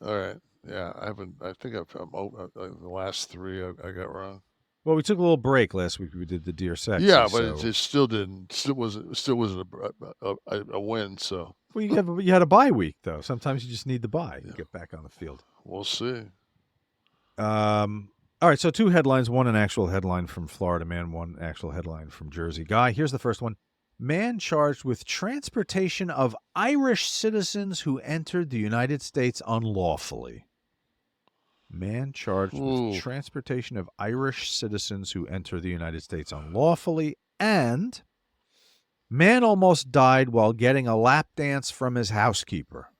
[SPEAKER 4] all right. Yeah, I haven't. I think the last 3 I got wrong.
[SPEAKER 3] Well, we took a little break last week. We did the Dear Sexy.
[SPEAKER 4] Yeah, but it still didn't. Still wasn't a win. So.
[SPEAKER 3] Well, you had a bye week though. Sometimes you just need the bye to get back on the field.
[SPEAKER 4] We'll see.
[SPEAKER 3] All right. So 2 headlines. One an actual headline from Florida man. One actual headline from Jersey guy. Here's the first one. Man charged with transportation of Irish citizens who entered the United States unlawfully. Man charged with transportation of Irish citizens who enter the United States unlawfully, and man almost died while getting a lap dance from his housekeeper.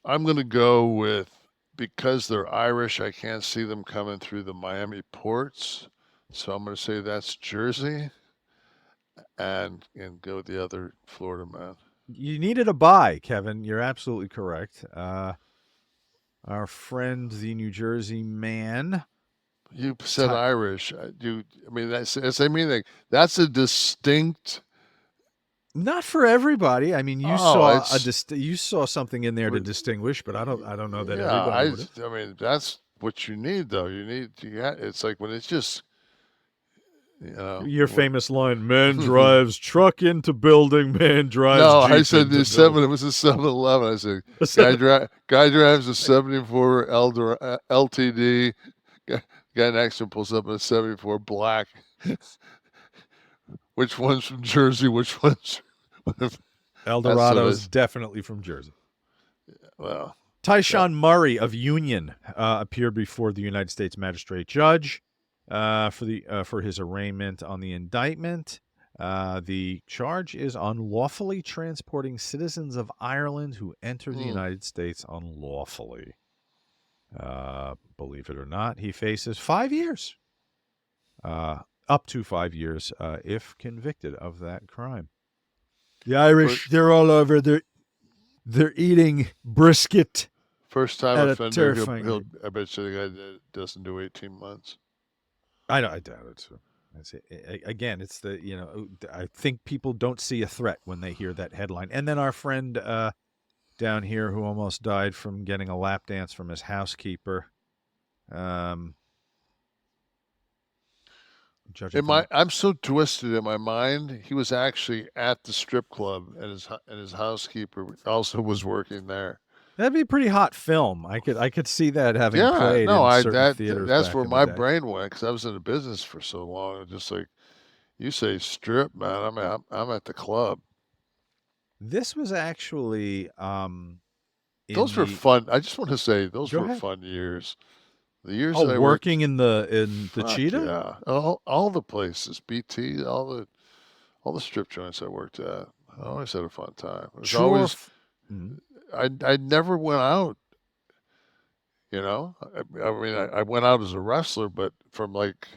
[SPEAKER 4] I'm going to go with, because they're Irish, I can't see them coming through the Miami ports, so I'm going to say that's Jersey, and go with the other Florida man.
[SPEAKER 3] You needed a bye, Kevin. You're absolutely correct. Our friend, the New Jersey man.
[SPEAKER 4] You said Irish. That's the same thing. That's a distinct.
[SPEAKER 3] Not for everybody. I mean, you saw something in there to distinguish, but I don't know that everybody would.
[SPEAKER 4] I mean, that's what you need, though. It's like when it's just.
[SPEAKER 3] Your famous line: "Man drives truck into building. Man drives."
[SPEAKER 4] No,
[SPEAKER 3] Jeep
[SPEAKER 4] I said
[SPEAKER 3] the
[SPEAKER 4] 7. It was a 7-Eleven. I said guy drives a 74 LTD. Guy next to him pulls up in a 74 black. Which one's from Jersey? Which one's?
[SPEAKER 3] Eldorado's definitely from Jersey.
[SPEAKER 4] Well,
[SPEAKER 3] Tyshawn Murray of Union appeared before the United States magistrate judge. For his arraignment on the indictment. The charge is unlawfully transporting citizens of Ireland who enter the United States unlawfully. Believe it or not, he faces 5 years. Up to 5 years if convicted of that crime. The Irish, they're all over. They're eating brisket.
[SPEAKER 4] First time offender. I bet you the guy doesn't do 18 months.
[SPEAKER 3] I doubt it. So again, it's I think people don't see a threat when they hear that headline. And then our friend down here who almost died from getting a lap dance from his housekeeper. I'm
[SPEAKER 4] so twisted in my mind. He was actually at the strip club, and his housekeeper also was working there.
[SPEAKER 3] That'd be a pretty hot film. I could see that having played in certain theaters.
[SPEAKER 4] That's where my brain went, because I was in the business for so long. Just like, You say strip, man. I'm at the club.
[SPEAKER 3] This was actually
[SPEAKER 4] Those were fun. I just want to say those were fun years. The years that I
[SPEAKER 3] working
[SPEAKER 4] worked,
[SPEAKER 3] in the Cheetah?
[SPEAKER 4] yeah, all the places, BT, all the strip joints I worked at. I always had a fun time. It was always, I never went out. You know, I mean, I went out as a wrestler, but from like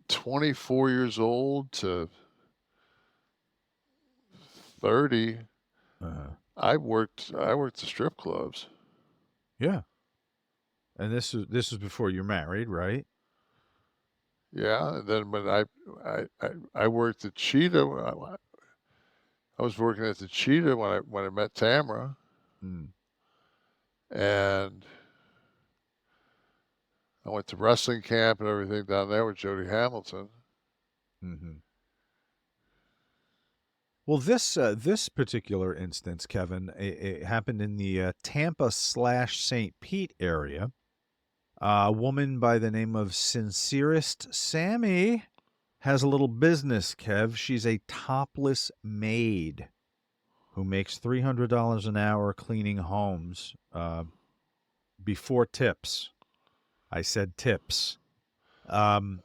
[SPEAKER 4] 24 years old to 30, I worked the strip clubs.
[SPEAKER 3] Yeah. And this was before you're married, right?
[SPEAKER 4] Yeah, and then when I worked at Cheetah, I was working at the Cheetah when I met Tamara, and I went to wrestling camp and everything down there with Jody Hamilton.
[SPEAKER 3] Well, this particular instance, Kevin, it happened in the Tampa/St. Pete area. A woman by the name of Sincerest Sammy has a little business, Kev. She's a topless maid who makes $300 an hour cleaning homes before tips. I said tips.
[SPEAKER 4] I'm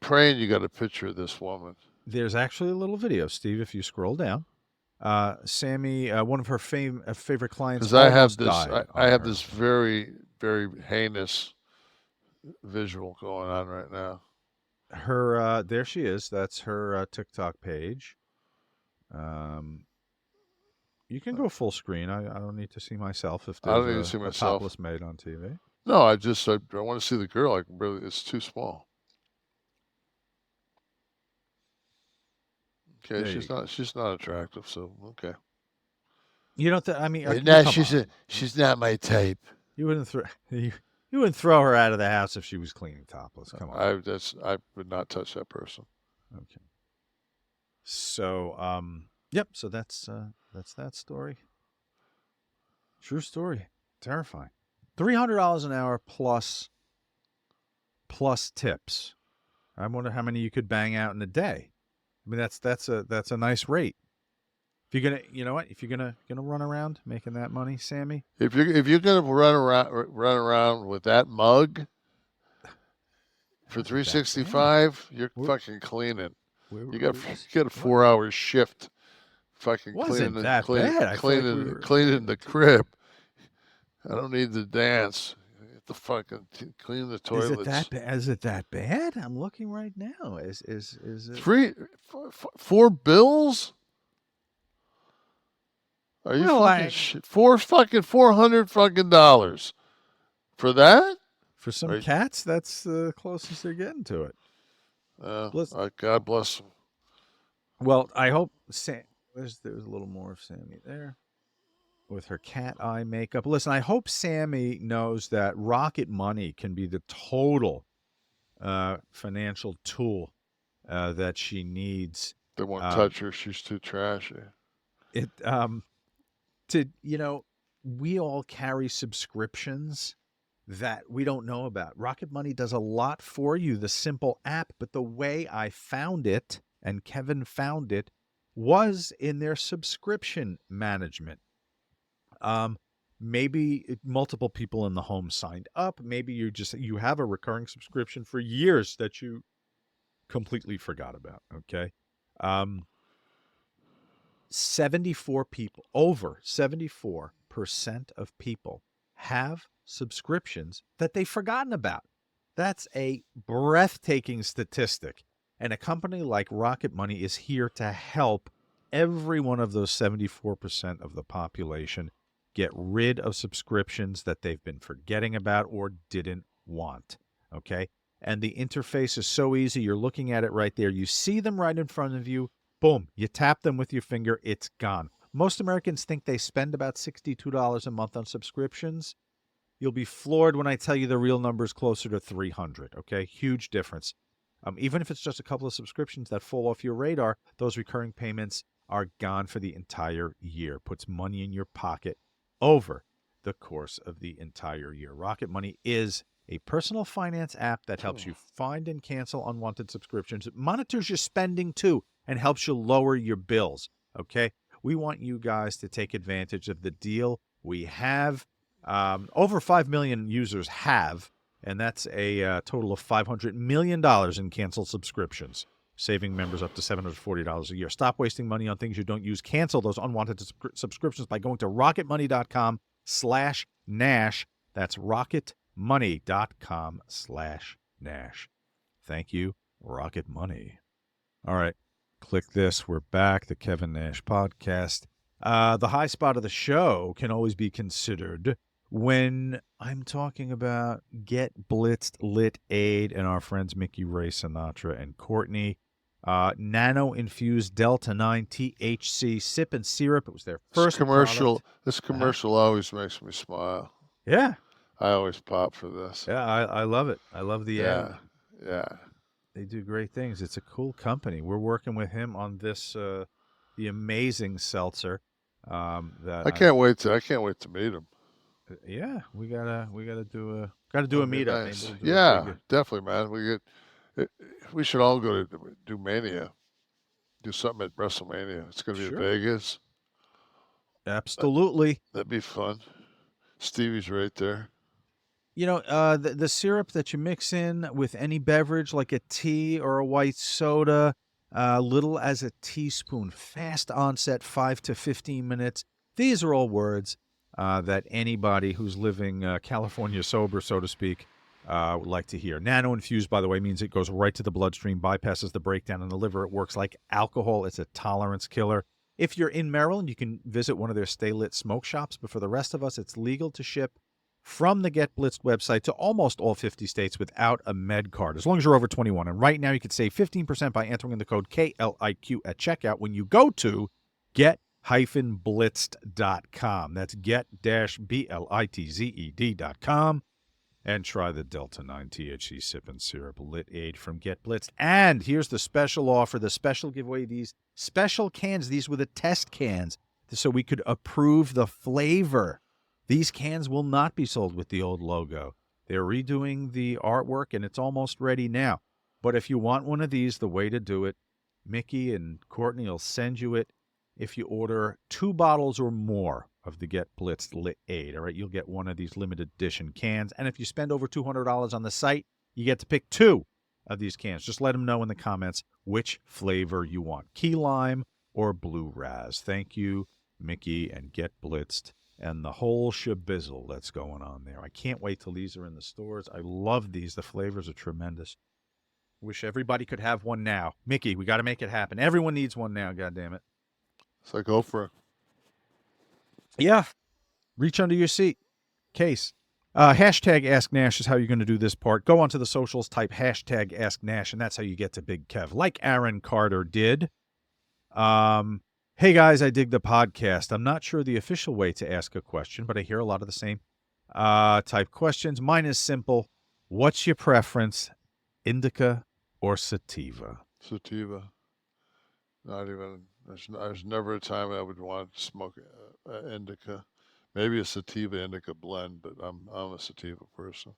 [SPEAKER 4] praying you got a picture of this woman.
[SPEAKER 3] There's actually a little video, Steve, if you scroll down. Sammy, one of her favorite clients,
[SPEAKER 4] because I have this very, very heinous visual going on right now.
[SPEAKER 3] Her there she is. That's her TikTok page. You can go full screen. I don't need to see myself if
[SPEAKER 4] I don't need
[SPEAKER 3] there's
[SPEAKER 4] to see
[SPEAKER 3] a
[SPEAKER 4] myself.
[SPEAKER 3] topless maid on TV.
[SPEAKER 4] No, I want to see the girl. Like really, it's too small. Okay, she's not attractive, so okay.
[SPEAKER 3] You don't. I mean,
[SPEAKER 4] no, she's not my type.
[SPEAKER 3] You wouldn't throw her out of the house if she was cleaning topless. Come on.
[SPEAKER 4] I would not touch that person.
[SPEAKER 3] Okay. So, yep. So that's that story. True story. Terrifying. $300 an hour plus tips. I wonder how many you could bang out in a day. I mean, that's a nice rate. If you're gonna, you know what? If you're gonna run around making that money, Sammy.
[SPEAKER 4] If you're gonna run around with that mug for $365, you're fucking cleaning. You got a 4-hour shift. Fucking cleaning the crib. I don't need to dance. The fucking clean the toilets.
[SPEAKER 3] Is it that bad? I'm looking right now. Is it
[SPEAKER 4] 4 bills? Are you fucking shit? $400 fucking dollars for that?
[SPEAKER 3] For some cats, that's the closest they're getting to it.
[SPEAKER 4] God bless them.
[SPEAKER 3] Well, I hope there's a little more of Sammy there with her cat eye makeup. Listen, I hope Sammy knows that Rocket Money can be the total financial tool that she needs.
[SPEAKER 4] They won't touch her. She's too trashy.
[SPEAKER 3] We all carry subscriptions that we don't know about. Rocket Money does a lot for you, the simple app, but the way I found it, and Kevin found it, was in their subscription management. Maybe multiple people in the home signed up. Maybe you have a recurring subscription for years that you completely forgot about. Okay. 74 people, over 74% of people have subscriptions that they've forgotten about. That's a breathtaking statistic. And a company like Rocket Money is here to help every one of those 74% of the population get rid of subscriptions that they've been forgetting about or didn't want. Okay? And the interface is so easy. You're looking at it right there. You see them right in front of you. Boom. You tap them with your finger. It's gone. Most Americans think they spend about $62 a month on subscriptions. You'll be floored when I tell you the real number is closer to $300. Okay? Huge difference. Even if it's just a couple of subscriptions that fall off your radar, those recurring payments are gone for the entire year. Puts money in your pocket over the course of the entire year. Rocket Money is a personal finance app that helps you find and cancel unwanted subscriptions. It monitors your spending too and helps you lower your bills. Okay? We want you guys to take advantage of the deal we have. Over 5 million users have, and that's a total of $500 million in canceled subscriptions, saving members up to $740 a year. Stop wasting money on things you don't use. Cancel those unwanted subscriptions by going to rocketmoney.com/Nash. That's rocketmoney.com/Nash. Thank you, Rocket Money. All right, Kliq This. We're back, the Kevin Nash podcast. The high spot of the show can always be considered when I'm talking about Get Blitzed Lit Aid and our friends Mickey, Ray, Sinatra, and Courtney. Nano-infused Delta-9 THC sip and syrup. It was their first
[SPEAKER 4] commercial.
[SPEAKER 3] product.
[SPEAKER 4] This commercial always makes me smile.
[SPEAKER 3] Yeah.
[SPEAKER 4] I always pop for this.
[SPEAKER 3] Yeah, I love it. I love the ad.
[SPEAKER 4] Yeah.
[SPEAKER 3] They do great things. It's a cool company. We're working with him on this, the amazing seltzer.
[SPEAKER 4] I can't wait to meet him.
[SPEAKER 3] Yeah, we gotta do a meetup.
[SPEAKER 4] Nice.
[SPEAKER 3] Maybe we'll do
[SPEAKER 4] Yeah, definitely, man. We should all go to do Mania. Do something at WrestleMania. It's going to be in Vegas.
[SPEAKER 3] Absolutely.
[SPEAKER 4] That'd be fun. Stevie's right there.
[SPEAKER 3] You know, the syrup that you mix in with any beverage, like a tea or a white soda, little as a teaspoon, fast onset, 5 to 15 minutes. These are all words that anybody who's living California sober, so to speak, would like to hear. Nano-infused, by the way, means it goes right to the bloodstream, bypasses the breakdown in the liver. It works like alcohol. It's a tolerance killer. If you're in Maryland, you can visit one of their Stay Lit smoke shops. But for the rest of us, it's legal to ship from the Get Blitzed website to almost all 50 states without a med card, as long as you're over 21. And right now, you can save 15% by entering in the code KLIQ at checkout when you go to get-blitzed.com. That's get-blitzed.com. And try the Delta-9 THC Sip and Syrup Lit Aid from Get Blitzed. And here's the special offer, the special giveaway, these special cans. These were the test cans, so we could approve the flavor. These cans will not be sold with the old logo. They're redoing the artwork, and it's almost ready now. But if you want one of these, the way to do it, Mickey and Courtney will send you it if you order 2 bottles or more of the Get Blitzed Lit Aid. All right, you'll get one of these limited edition cans. And if you spend over $200 on the site, you get to pick 2 of these cans. Just let them know in the comments which flavor you want, key lime or blue raz. Thank you, Mickey and Get Blitzed and the whole shabizzle that's going on there. I can't wait till these are in the stores. I love these. The flavors are tremendous. Wish everybody could have one now. Mickey, we got to make it happen. Everyone needs one now, goddammit.
[SPEAKER 4] So go for it.
[SPEAKER 3] Yeah. Reach under your seat. Case. Hashtag Ask Nash is how you're going to do this part. Go onto the socials, type hashtag Ask Nash, and that's how you get to Big Kev, like Aaron Carter did. Hey, guys, I dig the podcast. I'm not sure the official way to ask a question, but I hear a lot of the same type questions. Mine is simple. What's your preference, indica or sativa?
[SPEAKER 4] Sativa. Not even. There's never a time I would want to smoke indica. Maybe a sativa indica blend, but I'm a sativa person.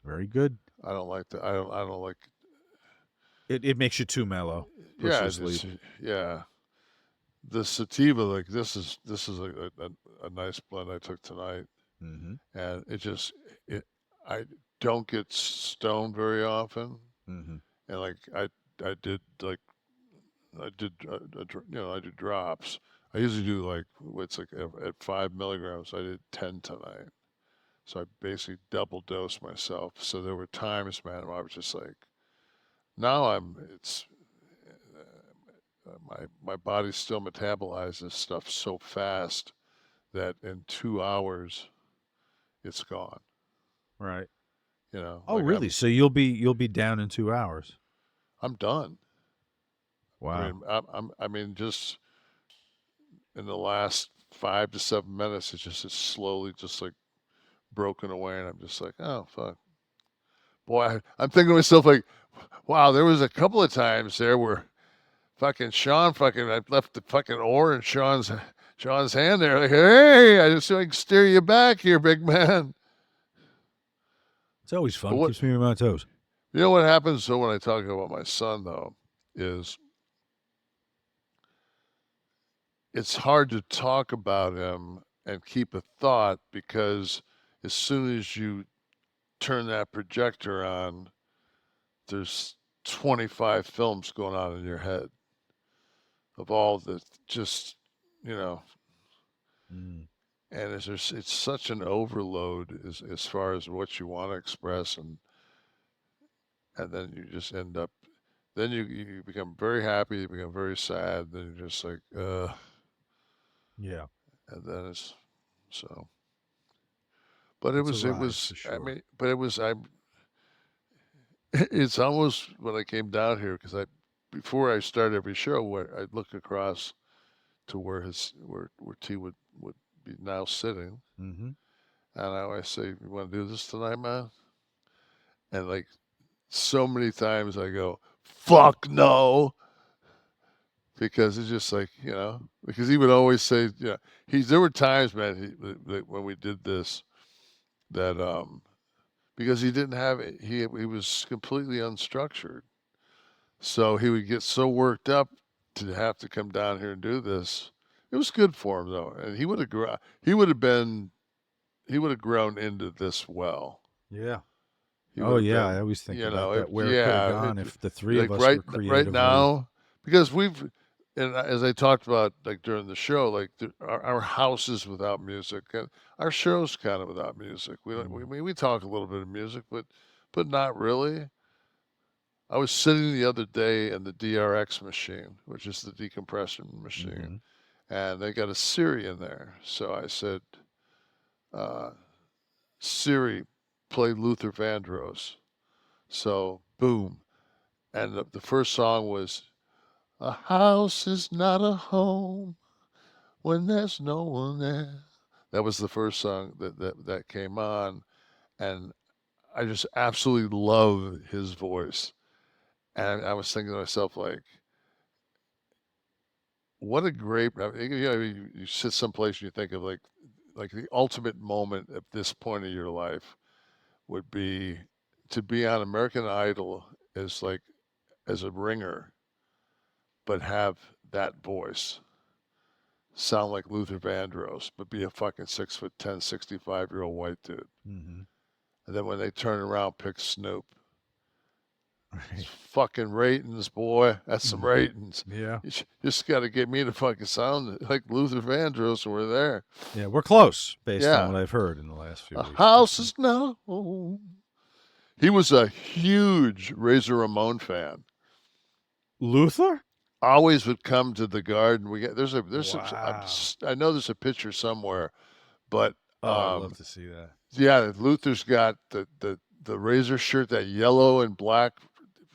[SPEAKER 3] Very good.
[SPEAKER 4] I don't like that. I don't like.
[SPEAKER 3] It makes you too mellow.
[SPEAKER 4] Yeah. The sativa, like this is a nice blend I took tonight, and I don't get stoned very often, and like I did drops. I usually do like it's like at 5 milligrams. I did 10 tonight, so I basically double dosed myself. So there were times, man, where I was just like, now my body still metabolizes stuff so fast that in 2 hours it's gone.
[SPEAKER 3] Right.
[SPEAKER 4] You know.
[SPEAKER 3] Oh, like really? So you'll be down in 2 hours.
[SPEAKER 4] I'm done.
[SPEAKER 3] Wow.
[SPEAKER 4] I mean, just in the last 5 to 7 minutes, it's slowly just like broken away, and I'm just like, oh fuck. Boy, I'm thinking to myself like, wow, there was a couple of times there where fucking Sean I left the fucking oar in Sean's hand there. Like, hey, I just so I can steer you back here, big man.
[SPEAKER 3] It's always fun.
[SPEAKER 4] What-
[SPEAKER 3] Keeps me on my toes.
[SPEAKER 4] You know what happens though when I talk about my son though is it's hard to talk about him and keep a thought because as soon as you turn that projector on, there's 25 films going on in your head of all the just, you know,
[SPEAKER 3] Mm.
[SPEAKER 4] and it's such an overload as far as what you want to express, and then you just end up, then you become very happy, you become very sad, then you're just like,
[SPEAKER 3] Yeah.
[SPEAKER 4] and then it's so. But
[SPEAKER 3] It's a
[SPEAKER 4] it
[SPEAKER 3] ride,
[SPEAKER 4] was,
[SPEAKER 3] for sure.
[SPEAKER 4] I mean, but it was, it's almost when I came down here because before I start every show, where I look across to where T would be now sitting,
[SPEAKER 3] Mm-hmm.
[SPEAKER 4] and I always say, "You want to do this tonight, man?" And like so many times I go, "Fuck no," because it's just like, you know, because he would always say, yeah, there were times, man, when we did this, that because he didn't have it, he was completely unstructured, so he would get so worked up to have to come down here and do this. It was good for him though, and he would have grown into this well.
[SPEAKER 3] Yeah.
[SPEAKER 4] He
[SPEAKER 3] Oh
[SPEAKER 4] would have
[SPEAKER 3] yeah,
[SPEAKER 4] been,
[SPEAKER 3] I always think
[SPEAKER 4] you
[SPEAKER 3] about
[SPEAKER 4] know,
[SPEAKER 3] that. Where it could have gone if the three
[SPEAKER 4] like
[SPEAKER 3] of us
[SPEAKER 4] right
[SPEAKER 3] were creatively.
[SPEAKER 4] now, because and as I talked about like during the show, like our house is without music, and our show's kind of without music. We don't. We talk a little bit of music, but not really. I was sitting the other day in the DRX machine, which is the decompression machine, and they got a Siri in there. So I said, Siri, play Luther Vandross. So boom, and the first song was, "A house is not a home when there's no one there." That was the first song that came on, and I just absolutely love his voice. And I was thinking to myself, like, what a great, I mean, you know, you sit someplace and you think of like the ultimate moment at this point of your life would be to be on American Idol as like as a ringer, but have that voice sound like Luther Vandross, but be a fucking 6'10", 65-year-old white dude.
[SPEAKER 3] Mm-hmm.
[SPEAKER 4] And then when they turn around, pick Snoop.
[SPEAKER 3] Right.
[SPEAKER 4] Fucking ratings, boy. That's some ratings.
[SPEAKER 3] Yeah.
[SPEAKER 4] You just got to get me to fucking sound like Luther Vandross, and we're there.
[SPEAKER 3] Yeah, we're close based
[SPEAKER 4] Yeah.
[SPEAKER 3] on what I've heard in the last few
[SPEAKER 4] A
[SPEAKER 3] weeks.
[SPEAKER 4] house is no home. He was a huge Razor Ramon fan.
[SPEAKER 3] Luther?
[SPEAKER 4] Always would come to the garden. There's
[SPEAKER 3] Wow.
[SPEAKER 4] I know there's a picture somewhere, but
[SPEAKER 3] Oh, I'd love to see that.
[SPEAKER 4] yeah, Luther's got the Razor shirt, that yellow and black.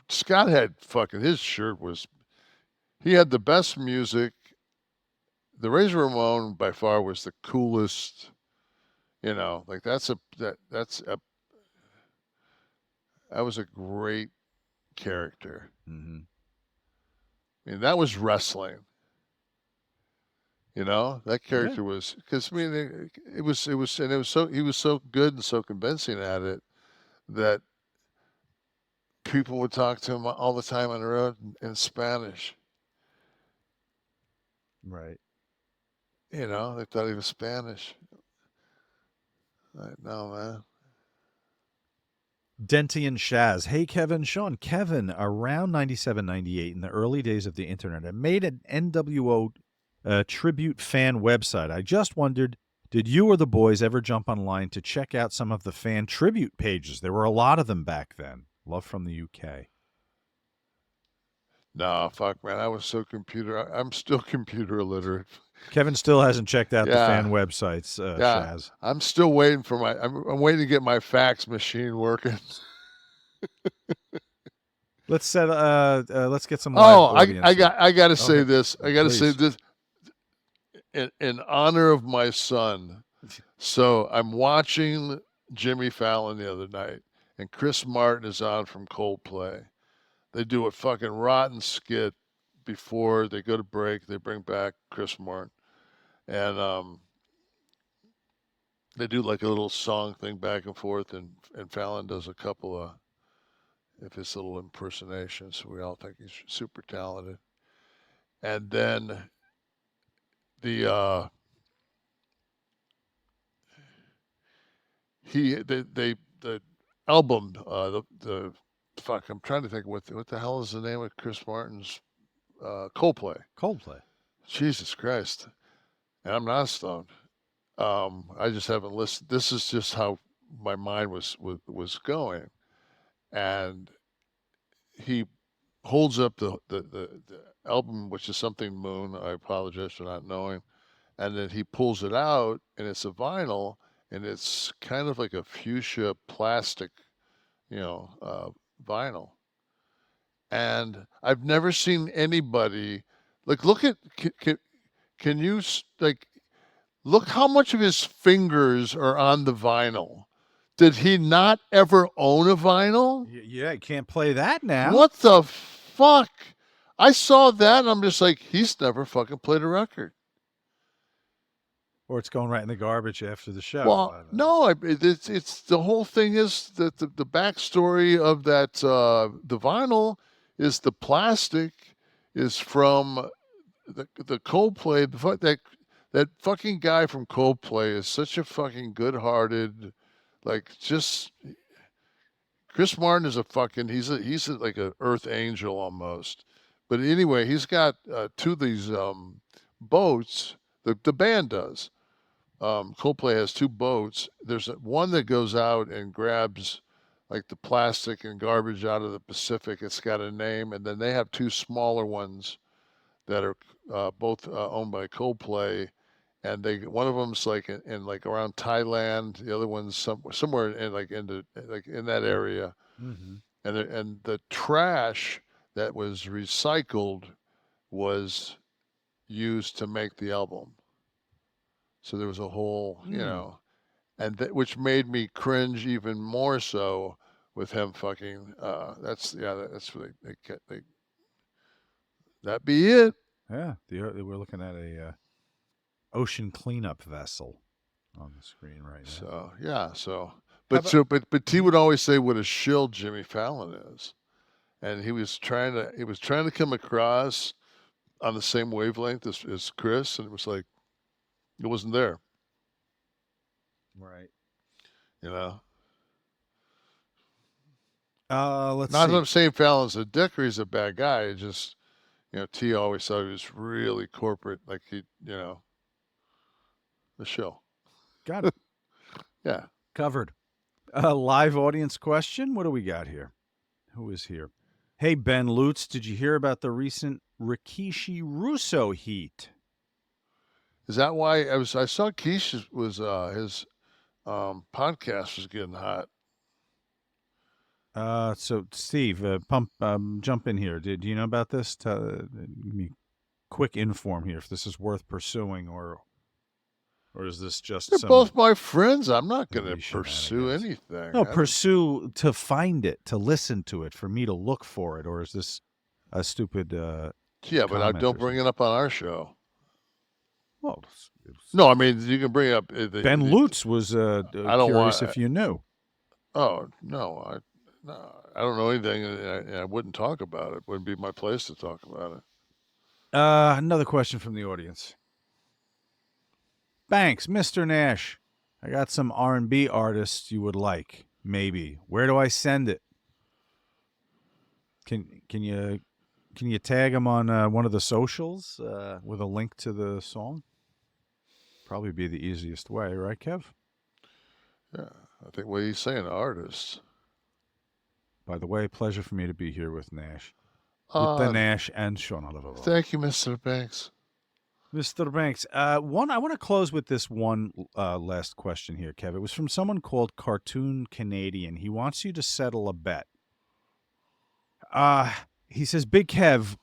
[SPEAKER 4] Scott had fucking, his shirt was, he had the best music. The Razor Ramon by far was the coolest, you know, like that was a great character.
[SPEAKER 3] Mm-hmm.
[SPEAKER 4] I mean, that was wrestling. You know, that character was, because I mean, he was so good and so convincing at it that people would talk to him all the time on the road in Spanish.
[SPEAKER 3] Right.
[SPEAKER 4] You know, they thought he was Spanish. No, man.
[SPEAKER 3] Denty and Shaz. Hey, Kevin, Sean. Kevin, around 97, 98, in the early days of the internet, I made an NWO tribute fan website. I just wondered, did you or the boys ever jump online to check out some of the fan tribute pages? There were a lot of them back then. Love from the UK.
[SPEAKER 4] No, fuck, man. I'm still computer illiterate.
[SPEAKER 3] Kevin still hasn't checked out the
[SPEAKER 4] Yeah.
[SPEAKER 3] fan websites,
[SPEAKER 4] Yeah.
[SPEAKER 3] Shaz.
[SPEAKER 4] I'm still waiting for I'm waiting to get my fax machine working.
[SPEAKER 3] Let's get some live audience.
[SPEAKER 4] I got to say
[SPEAKER 3] Okay.
[SPEAKER 4] this. I got to say
[SPEAKER 3] Please.
[SPEAKER 4] this in honor of my son. So I'm watching Jimmy Fallon the other night, and Chris Martin is on from Coldplay. They do a fucking rotten skit before they go to break. They bring back Chris Martin, and They do like a little song thing back and forth, and Fallon does a couple of his little impersonations. So we all think he's super talented. And then the the album, the fuck, I'm trying to think what the hell is the name of Chris Martin's Coldplay. Jesus Christ. And I'm not stoned. I just haven't listened. This is just how my mind was going. And he holds up the album, which is something Moon. I apologize for not knowing. And then he pulls it out, and it's a vinyl, and it's kind of like a fuchsia plastic, vinyl. And I've never seen anybody look at. Can you look how much of his fingers are on the vinyl? Did he not ever own a vinyl?
[SPEAKER 3] Yeah, you can't play that now.
[SPEAKER 4] What the fuck? I saw that, and I'm just like, he's never fucking played a record.
[SPEAKER 3] Or it's going right in the garbage after the show.
[SPEAKER 4] Well, no, it's the whole thing is that the backstory of that the vinyl is the plastic is from the Coldplay. That fucking guy from Coldplay is such a fucking good-hearted, just Chris Martin is he's like an earth angel almost. But anyway, he's got two of these boats. The band does. Coldplay has two boats. There's one that goes out and grabs like the plastic and garbage out of the Pacific. It's got a name, and then they have two smaller ones that are both owned by Coldplay, and one of them's like in like around Thailand. The other one's somewhere in in that area.
[SPEAKER 3] Mm-hmm.
[SPEAKER 4] And the trash that was recycled was used to make the album. So there was a whole, and which made me cringe even more so with him fucking. That's what they that be it.
[SPEAKER 3] Yeah, we're looking at a ocean cleanup vessel on the screen right now.
[SPEAKER 4] But T would always say what a shill Jimmy Fallon is, and he was trying to come across on the same wavelength as Chris, and it was like. It wasn't there.
[SPEAKER 3] Right. Let's
[SPEAKER 4] Not
[SPEAKER 3] see.
[SPEAKER 4] that I'm saying Fallon's a dick or he's a bad guy. It just, T always thought he was really corporate, like the show.
[SPEAKER 3] Got it.
[SPEAKER 4] Yeah.
[SPEAKER 3] Covered. Live audience question. What do we got here? Who is here? Hey, Ben Lutz, did you hear about the recent Rikishi Russo heat?
[SPEAKER 4] Is that why I saw Keish was his podcast was getting hot.
[SPEAKER 3] So Steve, jump in here. Do you know about this? Give me quick inform here if this is worth pursuing or is this just
[SPEAKER 4] They're both my friends. I'm not going to pursue anything.
[SPEAKER 3] No, pursue to find it, to listen to it, for me to look for it, or is this a stupid
[SPEAKER 4] yeah, but I don't bring it up on our show.
[SPEAKER 3] Well,
[SPEAKER 4] no, I mean, you can bring up...
[SPEAKER 3] Ben Lutz was curious if you knew.
[SPEAKER 4] Oh, no, I don't know anything, and I wouldn't talk about it. Wouldn't be my place to talk about it.
[SPEAKER 3] Another question from the audience. Thanks, Mr. Nash. I got some R&B artists you would like, maybe. Where do I send it? Can you tag them on one of the socials with a link to the song? Probably be the easiest way, right, Kev?
[SPEAKER 4] Yeah, I think what he's saying, artists.
[SPEAKER 3] By the way, pleasure for me to be here with Nash. With the Nash and Sean Oliver.
[SPEAKER 4] Thank you, Mr. Banks.
[SPEAKER 3] Mr. Banks. I want to close with this one last question here, Kev. It was from someone called Cartoon Canadian. He wants you to settle a bet. He says, Big Kev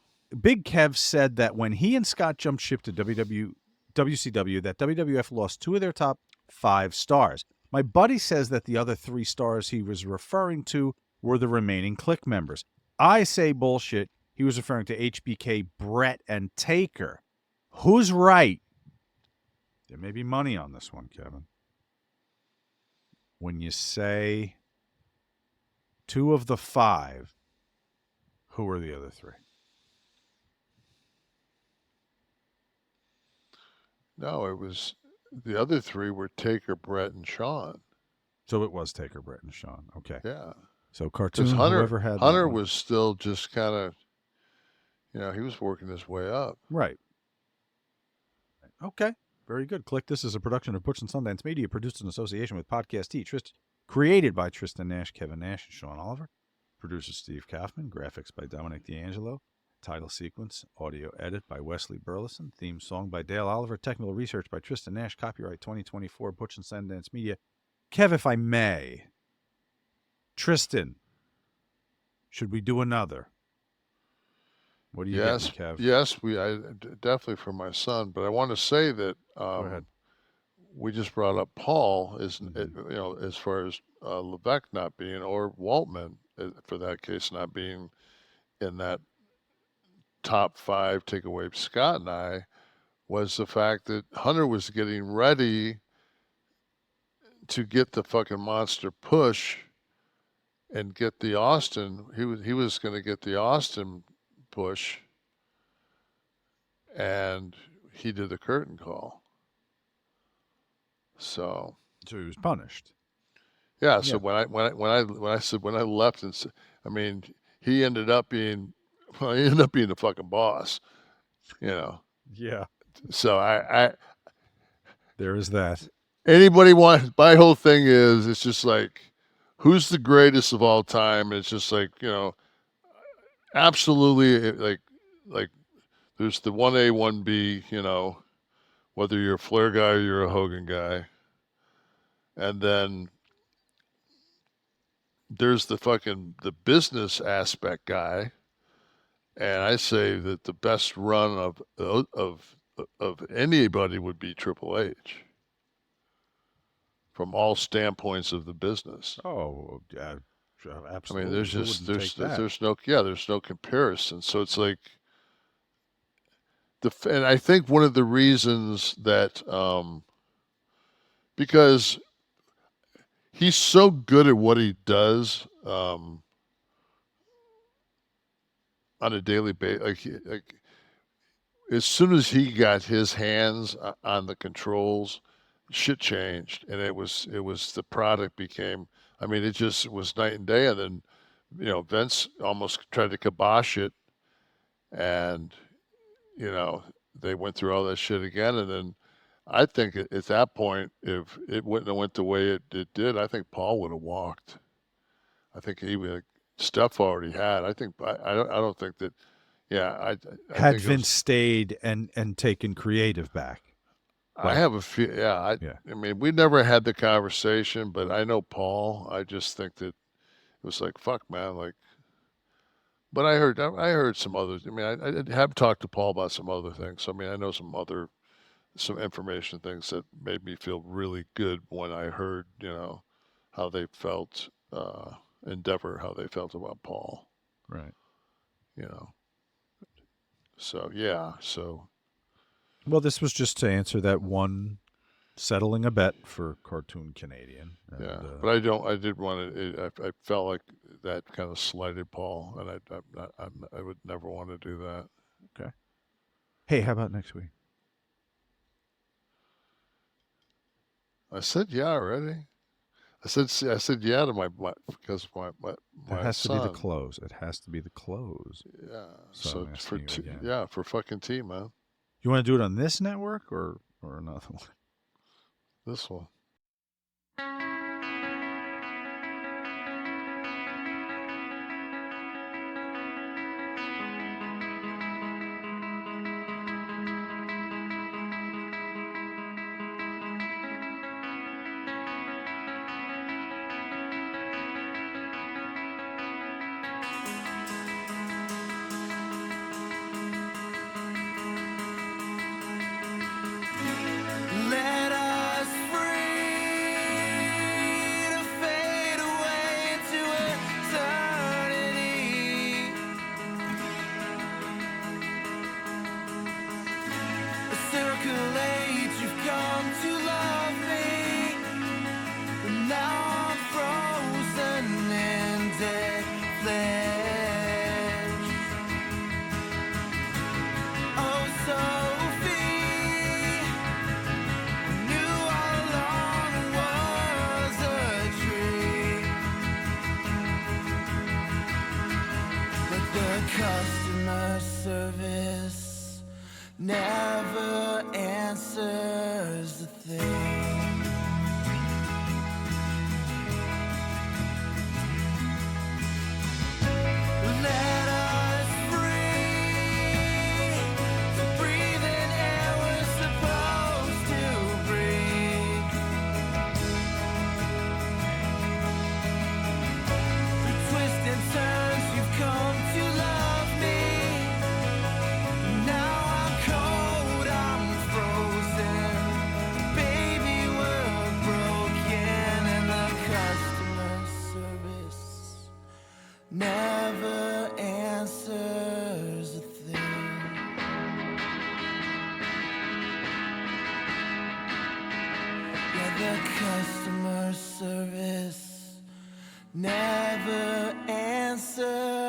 [SPEAKER 3] said that when he and Scott jumped ship to WCW, that WWF lost 2 of their top 5 stars. My buddy says that the other 3 stars he was referring to were the remaining Kliq members. I say bullshit. He was referring to HBK, Bret, and Taker. Who's right? There may be money on this one, Kevin. when you say 2 of the 5, who are the other 3?
[SPEAKER 4] No, it was the other 3 were Taker, Bret, and Sean.
[SPEAKER 3] So it was Taker, Bret, and Sean. Okay.
[SPEAKER 4] Yeah.
[SPEAKER 3] So cartoon,
[SPEAKER 4] Because
[SPEAKER 3] whoever had
[SPEAKER 4] Hunter
[SPEAKER 3] that one.
[SPEAKER 4] was still just kind of, he was working his way up.
[SPEAKER 3] Right. Okay. Very good. Kliq This is a production of Butch and Sundance Media, produced in association with Podcast T. Created by Tristen Nash, Kevin Nash, and Sean Oliver. Producer Steve Kaufman. Graphics by Dominic D'Angelo. Title sequence, audio edit by Wesley Burleson. Theme song by Dale Oliver. Technical research by Tristen Nash. Copyright 2024, Butch and Sundance Media. Kev, if I may. Tristen, should we do another? What do you think, Kev?
[SPEAKER 4] Yes, definitely for my son. But I want to say that
[SPEAKER 3] Go ahead.
[SPEAKER 4] we just brought up Paul, as far as Levesque not being, or Waltman, for that case, not being in that top 5, take away Scott and I, was the fact that Hunter was getting ready to get the fucking monster push and get the Austin. He was going to get the Austin push, and he did the curtain call. So
[SPEAKER 3] he was punished.
[SPEAKER 4] Yeah. So when I left, and he ended up being the fucking boss.
[SPEAKER 3] Yeah.
[SPEAKER 4] So I
[SPEAKER 3] there is that.
[SPEAKER 4] Anybody want? My whole thing is, it's just like, who's the greatest of all time? It's just like, absolutely, like there's the 1A, 1B, whether you're a Flair guy or you're a Hogan guy. And then there's the business aspect guy. And I say that the best run of anybody would be Triple H, from all standpoints of the business.
[SPEAKER 3] Oh, absolutely.
[SPEAKER 4] There's no comparison. So it's like and I think one of the reasons that because he's so good at what he does on a daily basis, like as soon as he got his hands on the controls, shit changed, and it was the product became. It just was night and day. And then, Vince almost tried to kibosh it, and they went through all that shit again. And then I think at that point, if it wouldn't have went the way it did, I think Paul would have walked. I think he would. Steph already had. I think I don't think that. Yeah, I
[SPEAKER 3] had
[SPEAKER 4] think
[SPEAKER 3] Vince stayed and taken creative back.
[SPEAKER 4] I have a few. Yeah, we never had the conversation, but I know Paul. I just think that it was like, fuck, man, like. But I heard some others. I have talked to Paul about some other things. I know some information things that made me feel really good when I heard, how they felt, Endeavor, how they felt about Paul.
[SPEAKER 3] Right.
[SPEAKER 4] So, yeah.
[SPEAKER 3] Well, this was just to answer that one, settling a bet for Cartoon Canadian. And,
[SPEAKER 4] yeah, but I felt like that kind of slighted Paul, and I would never want to do that.
[SPEAKER 3] Okay. Hey, how about next week?
[SPEAKER 4] I said yeah already. I said yeah to my because my
[SPEAKER 3] it has
[SPEAKER 4] son.
[SPEAKER 3] To be the close. It has to be the close.
[SPEAKER 4] Yeah.
[SPEAKER 3] So
[SPEAKER 4] for fucking T, man.
[SPEAKER 3] You want to do it on this network or another one?
[SPEAKER 4] This one.
[SPEAKER 7] Let us free. the customer service never answer.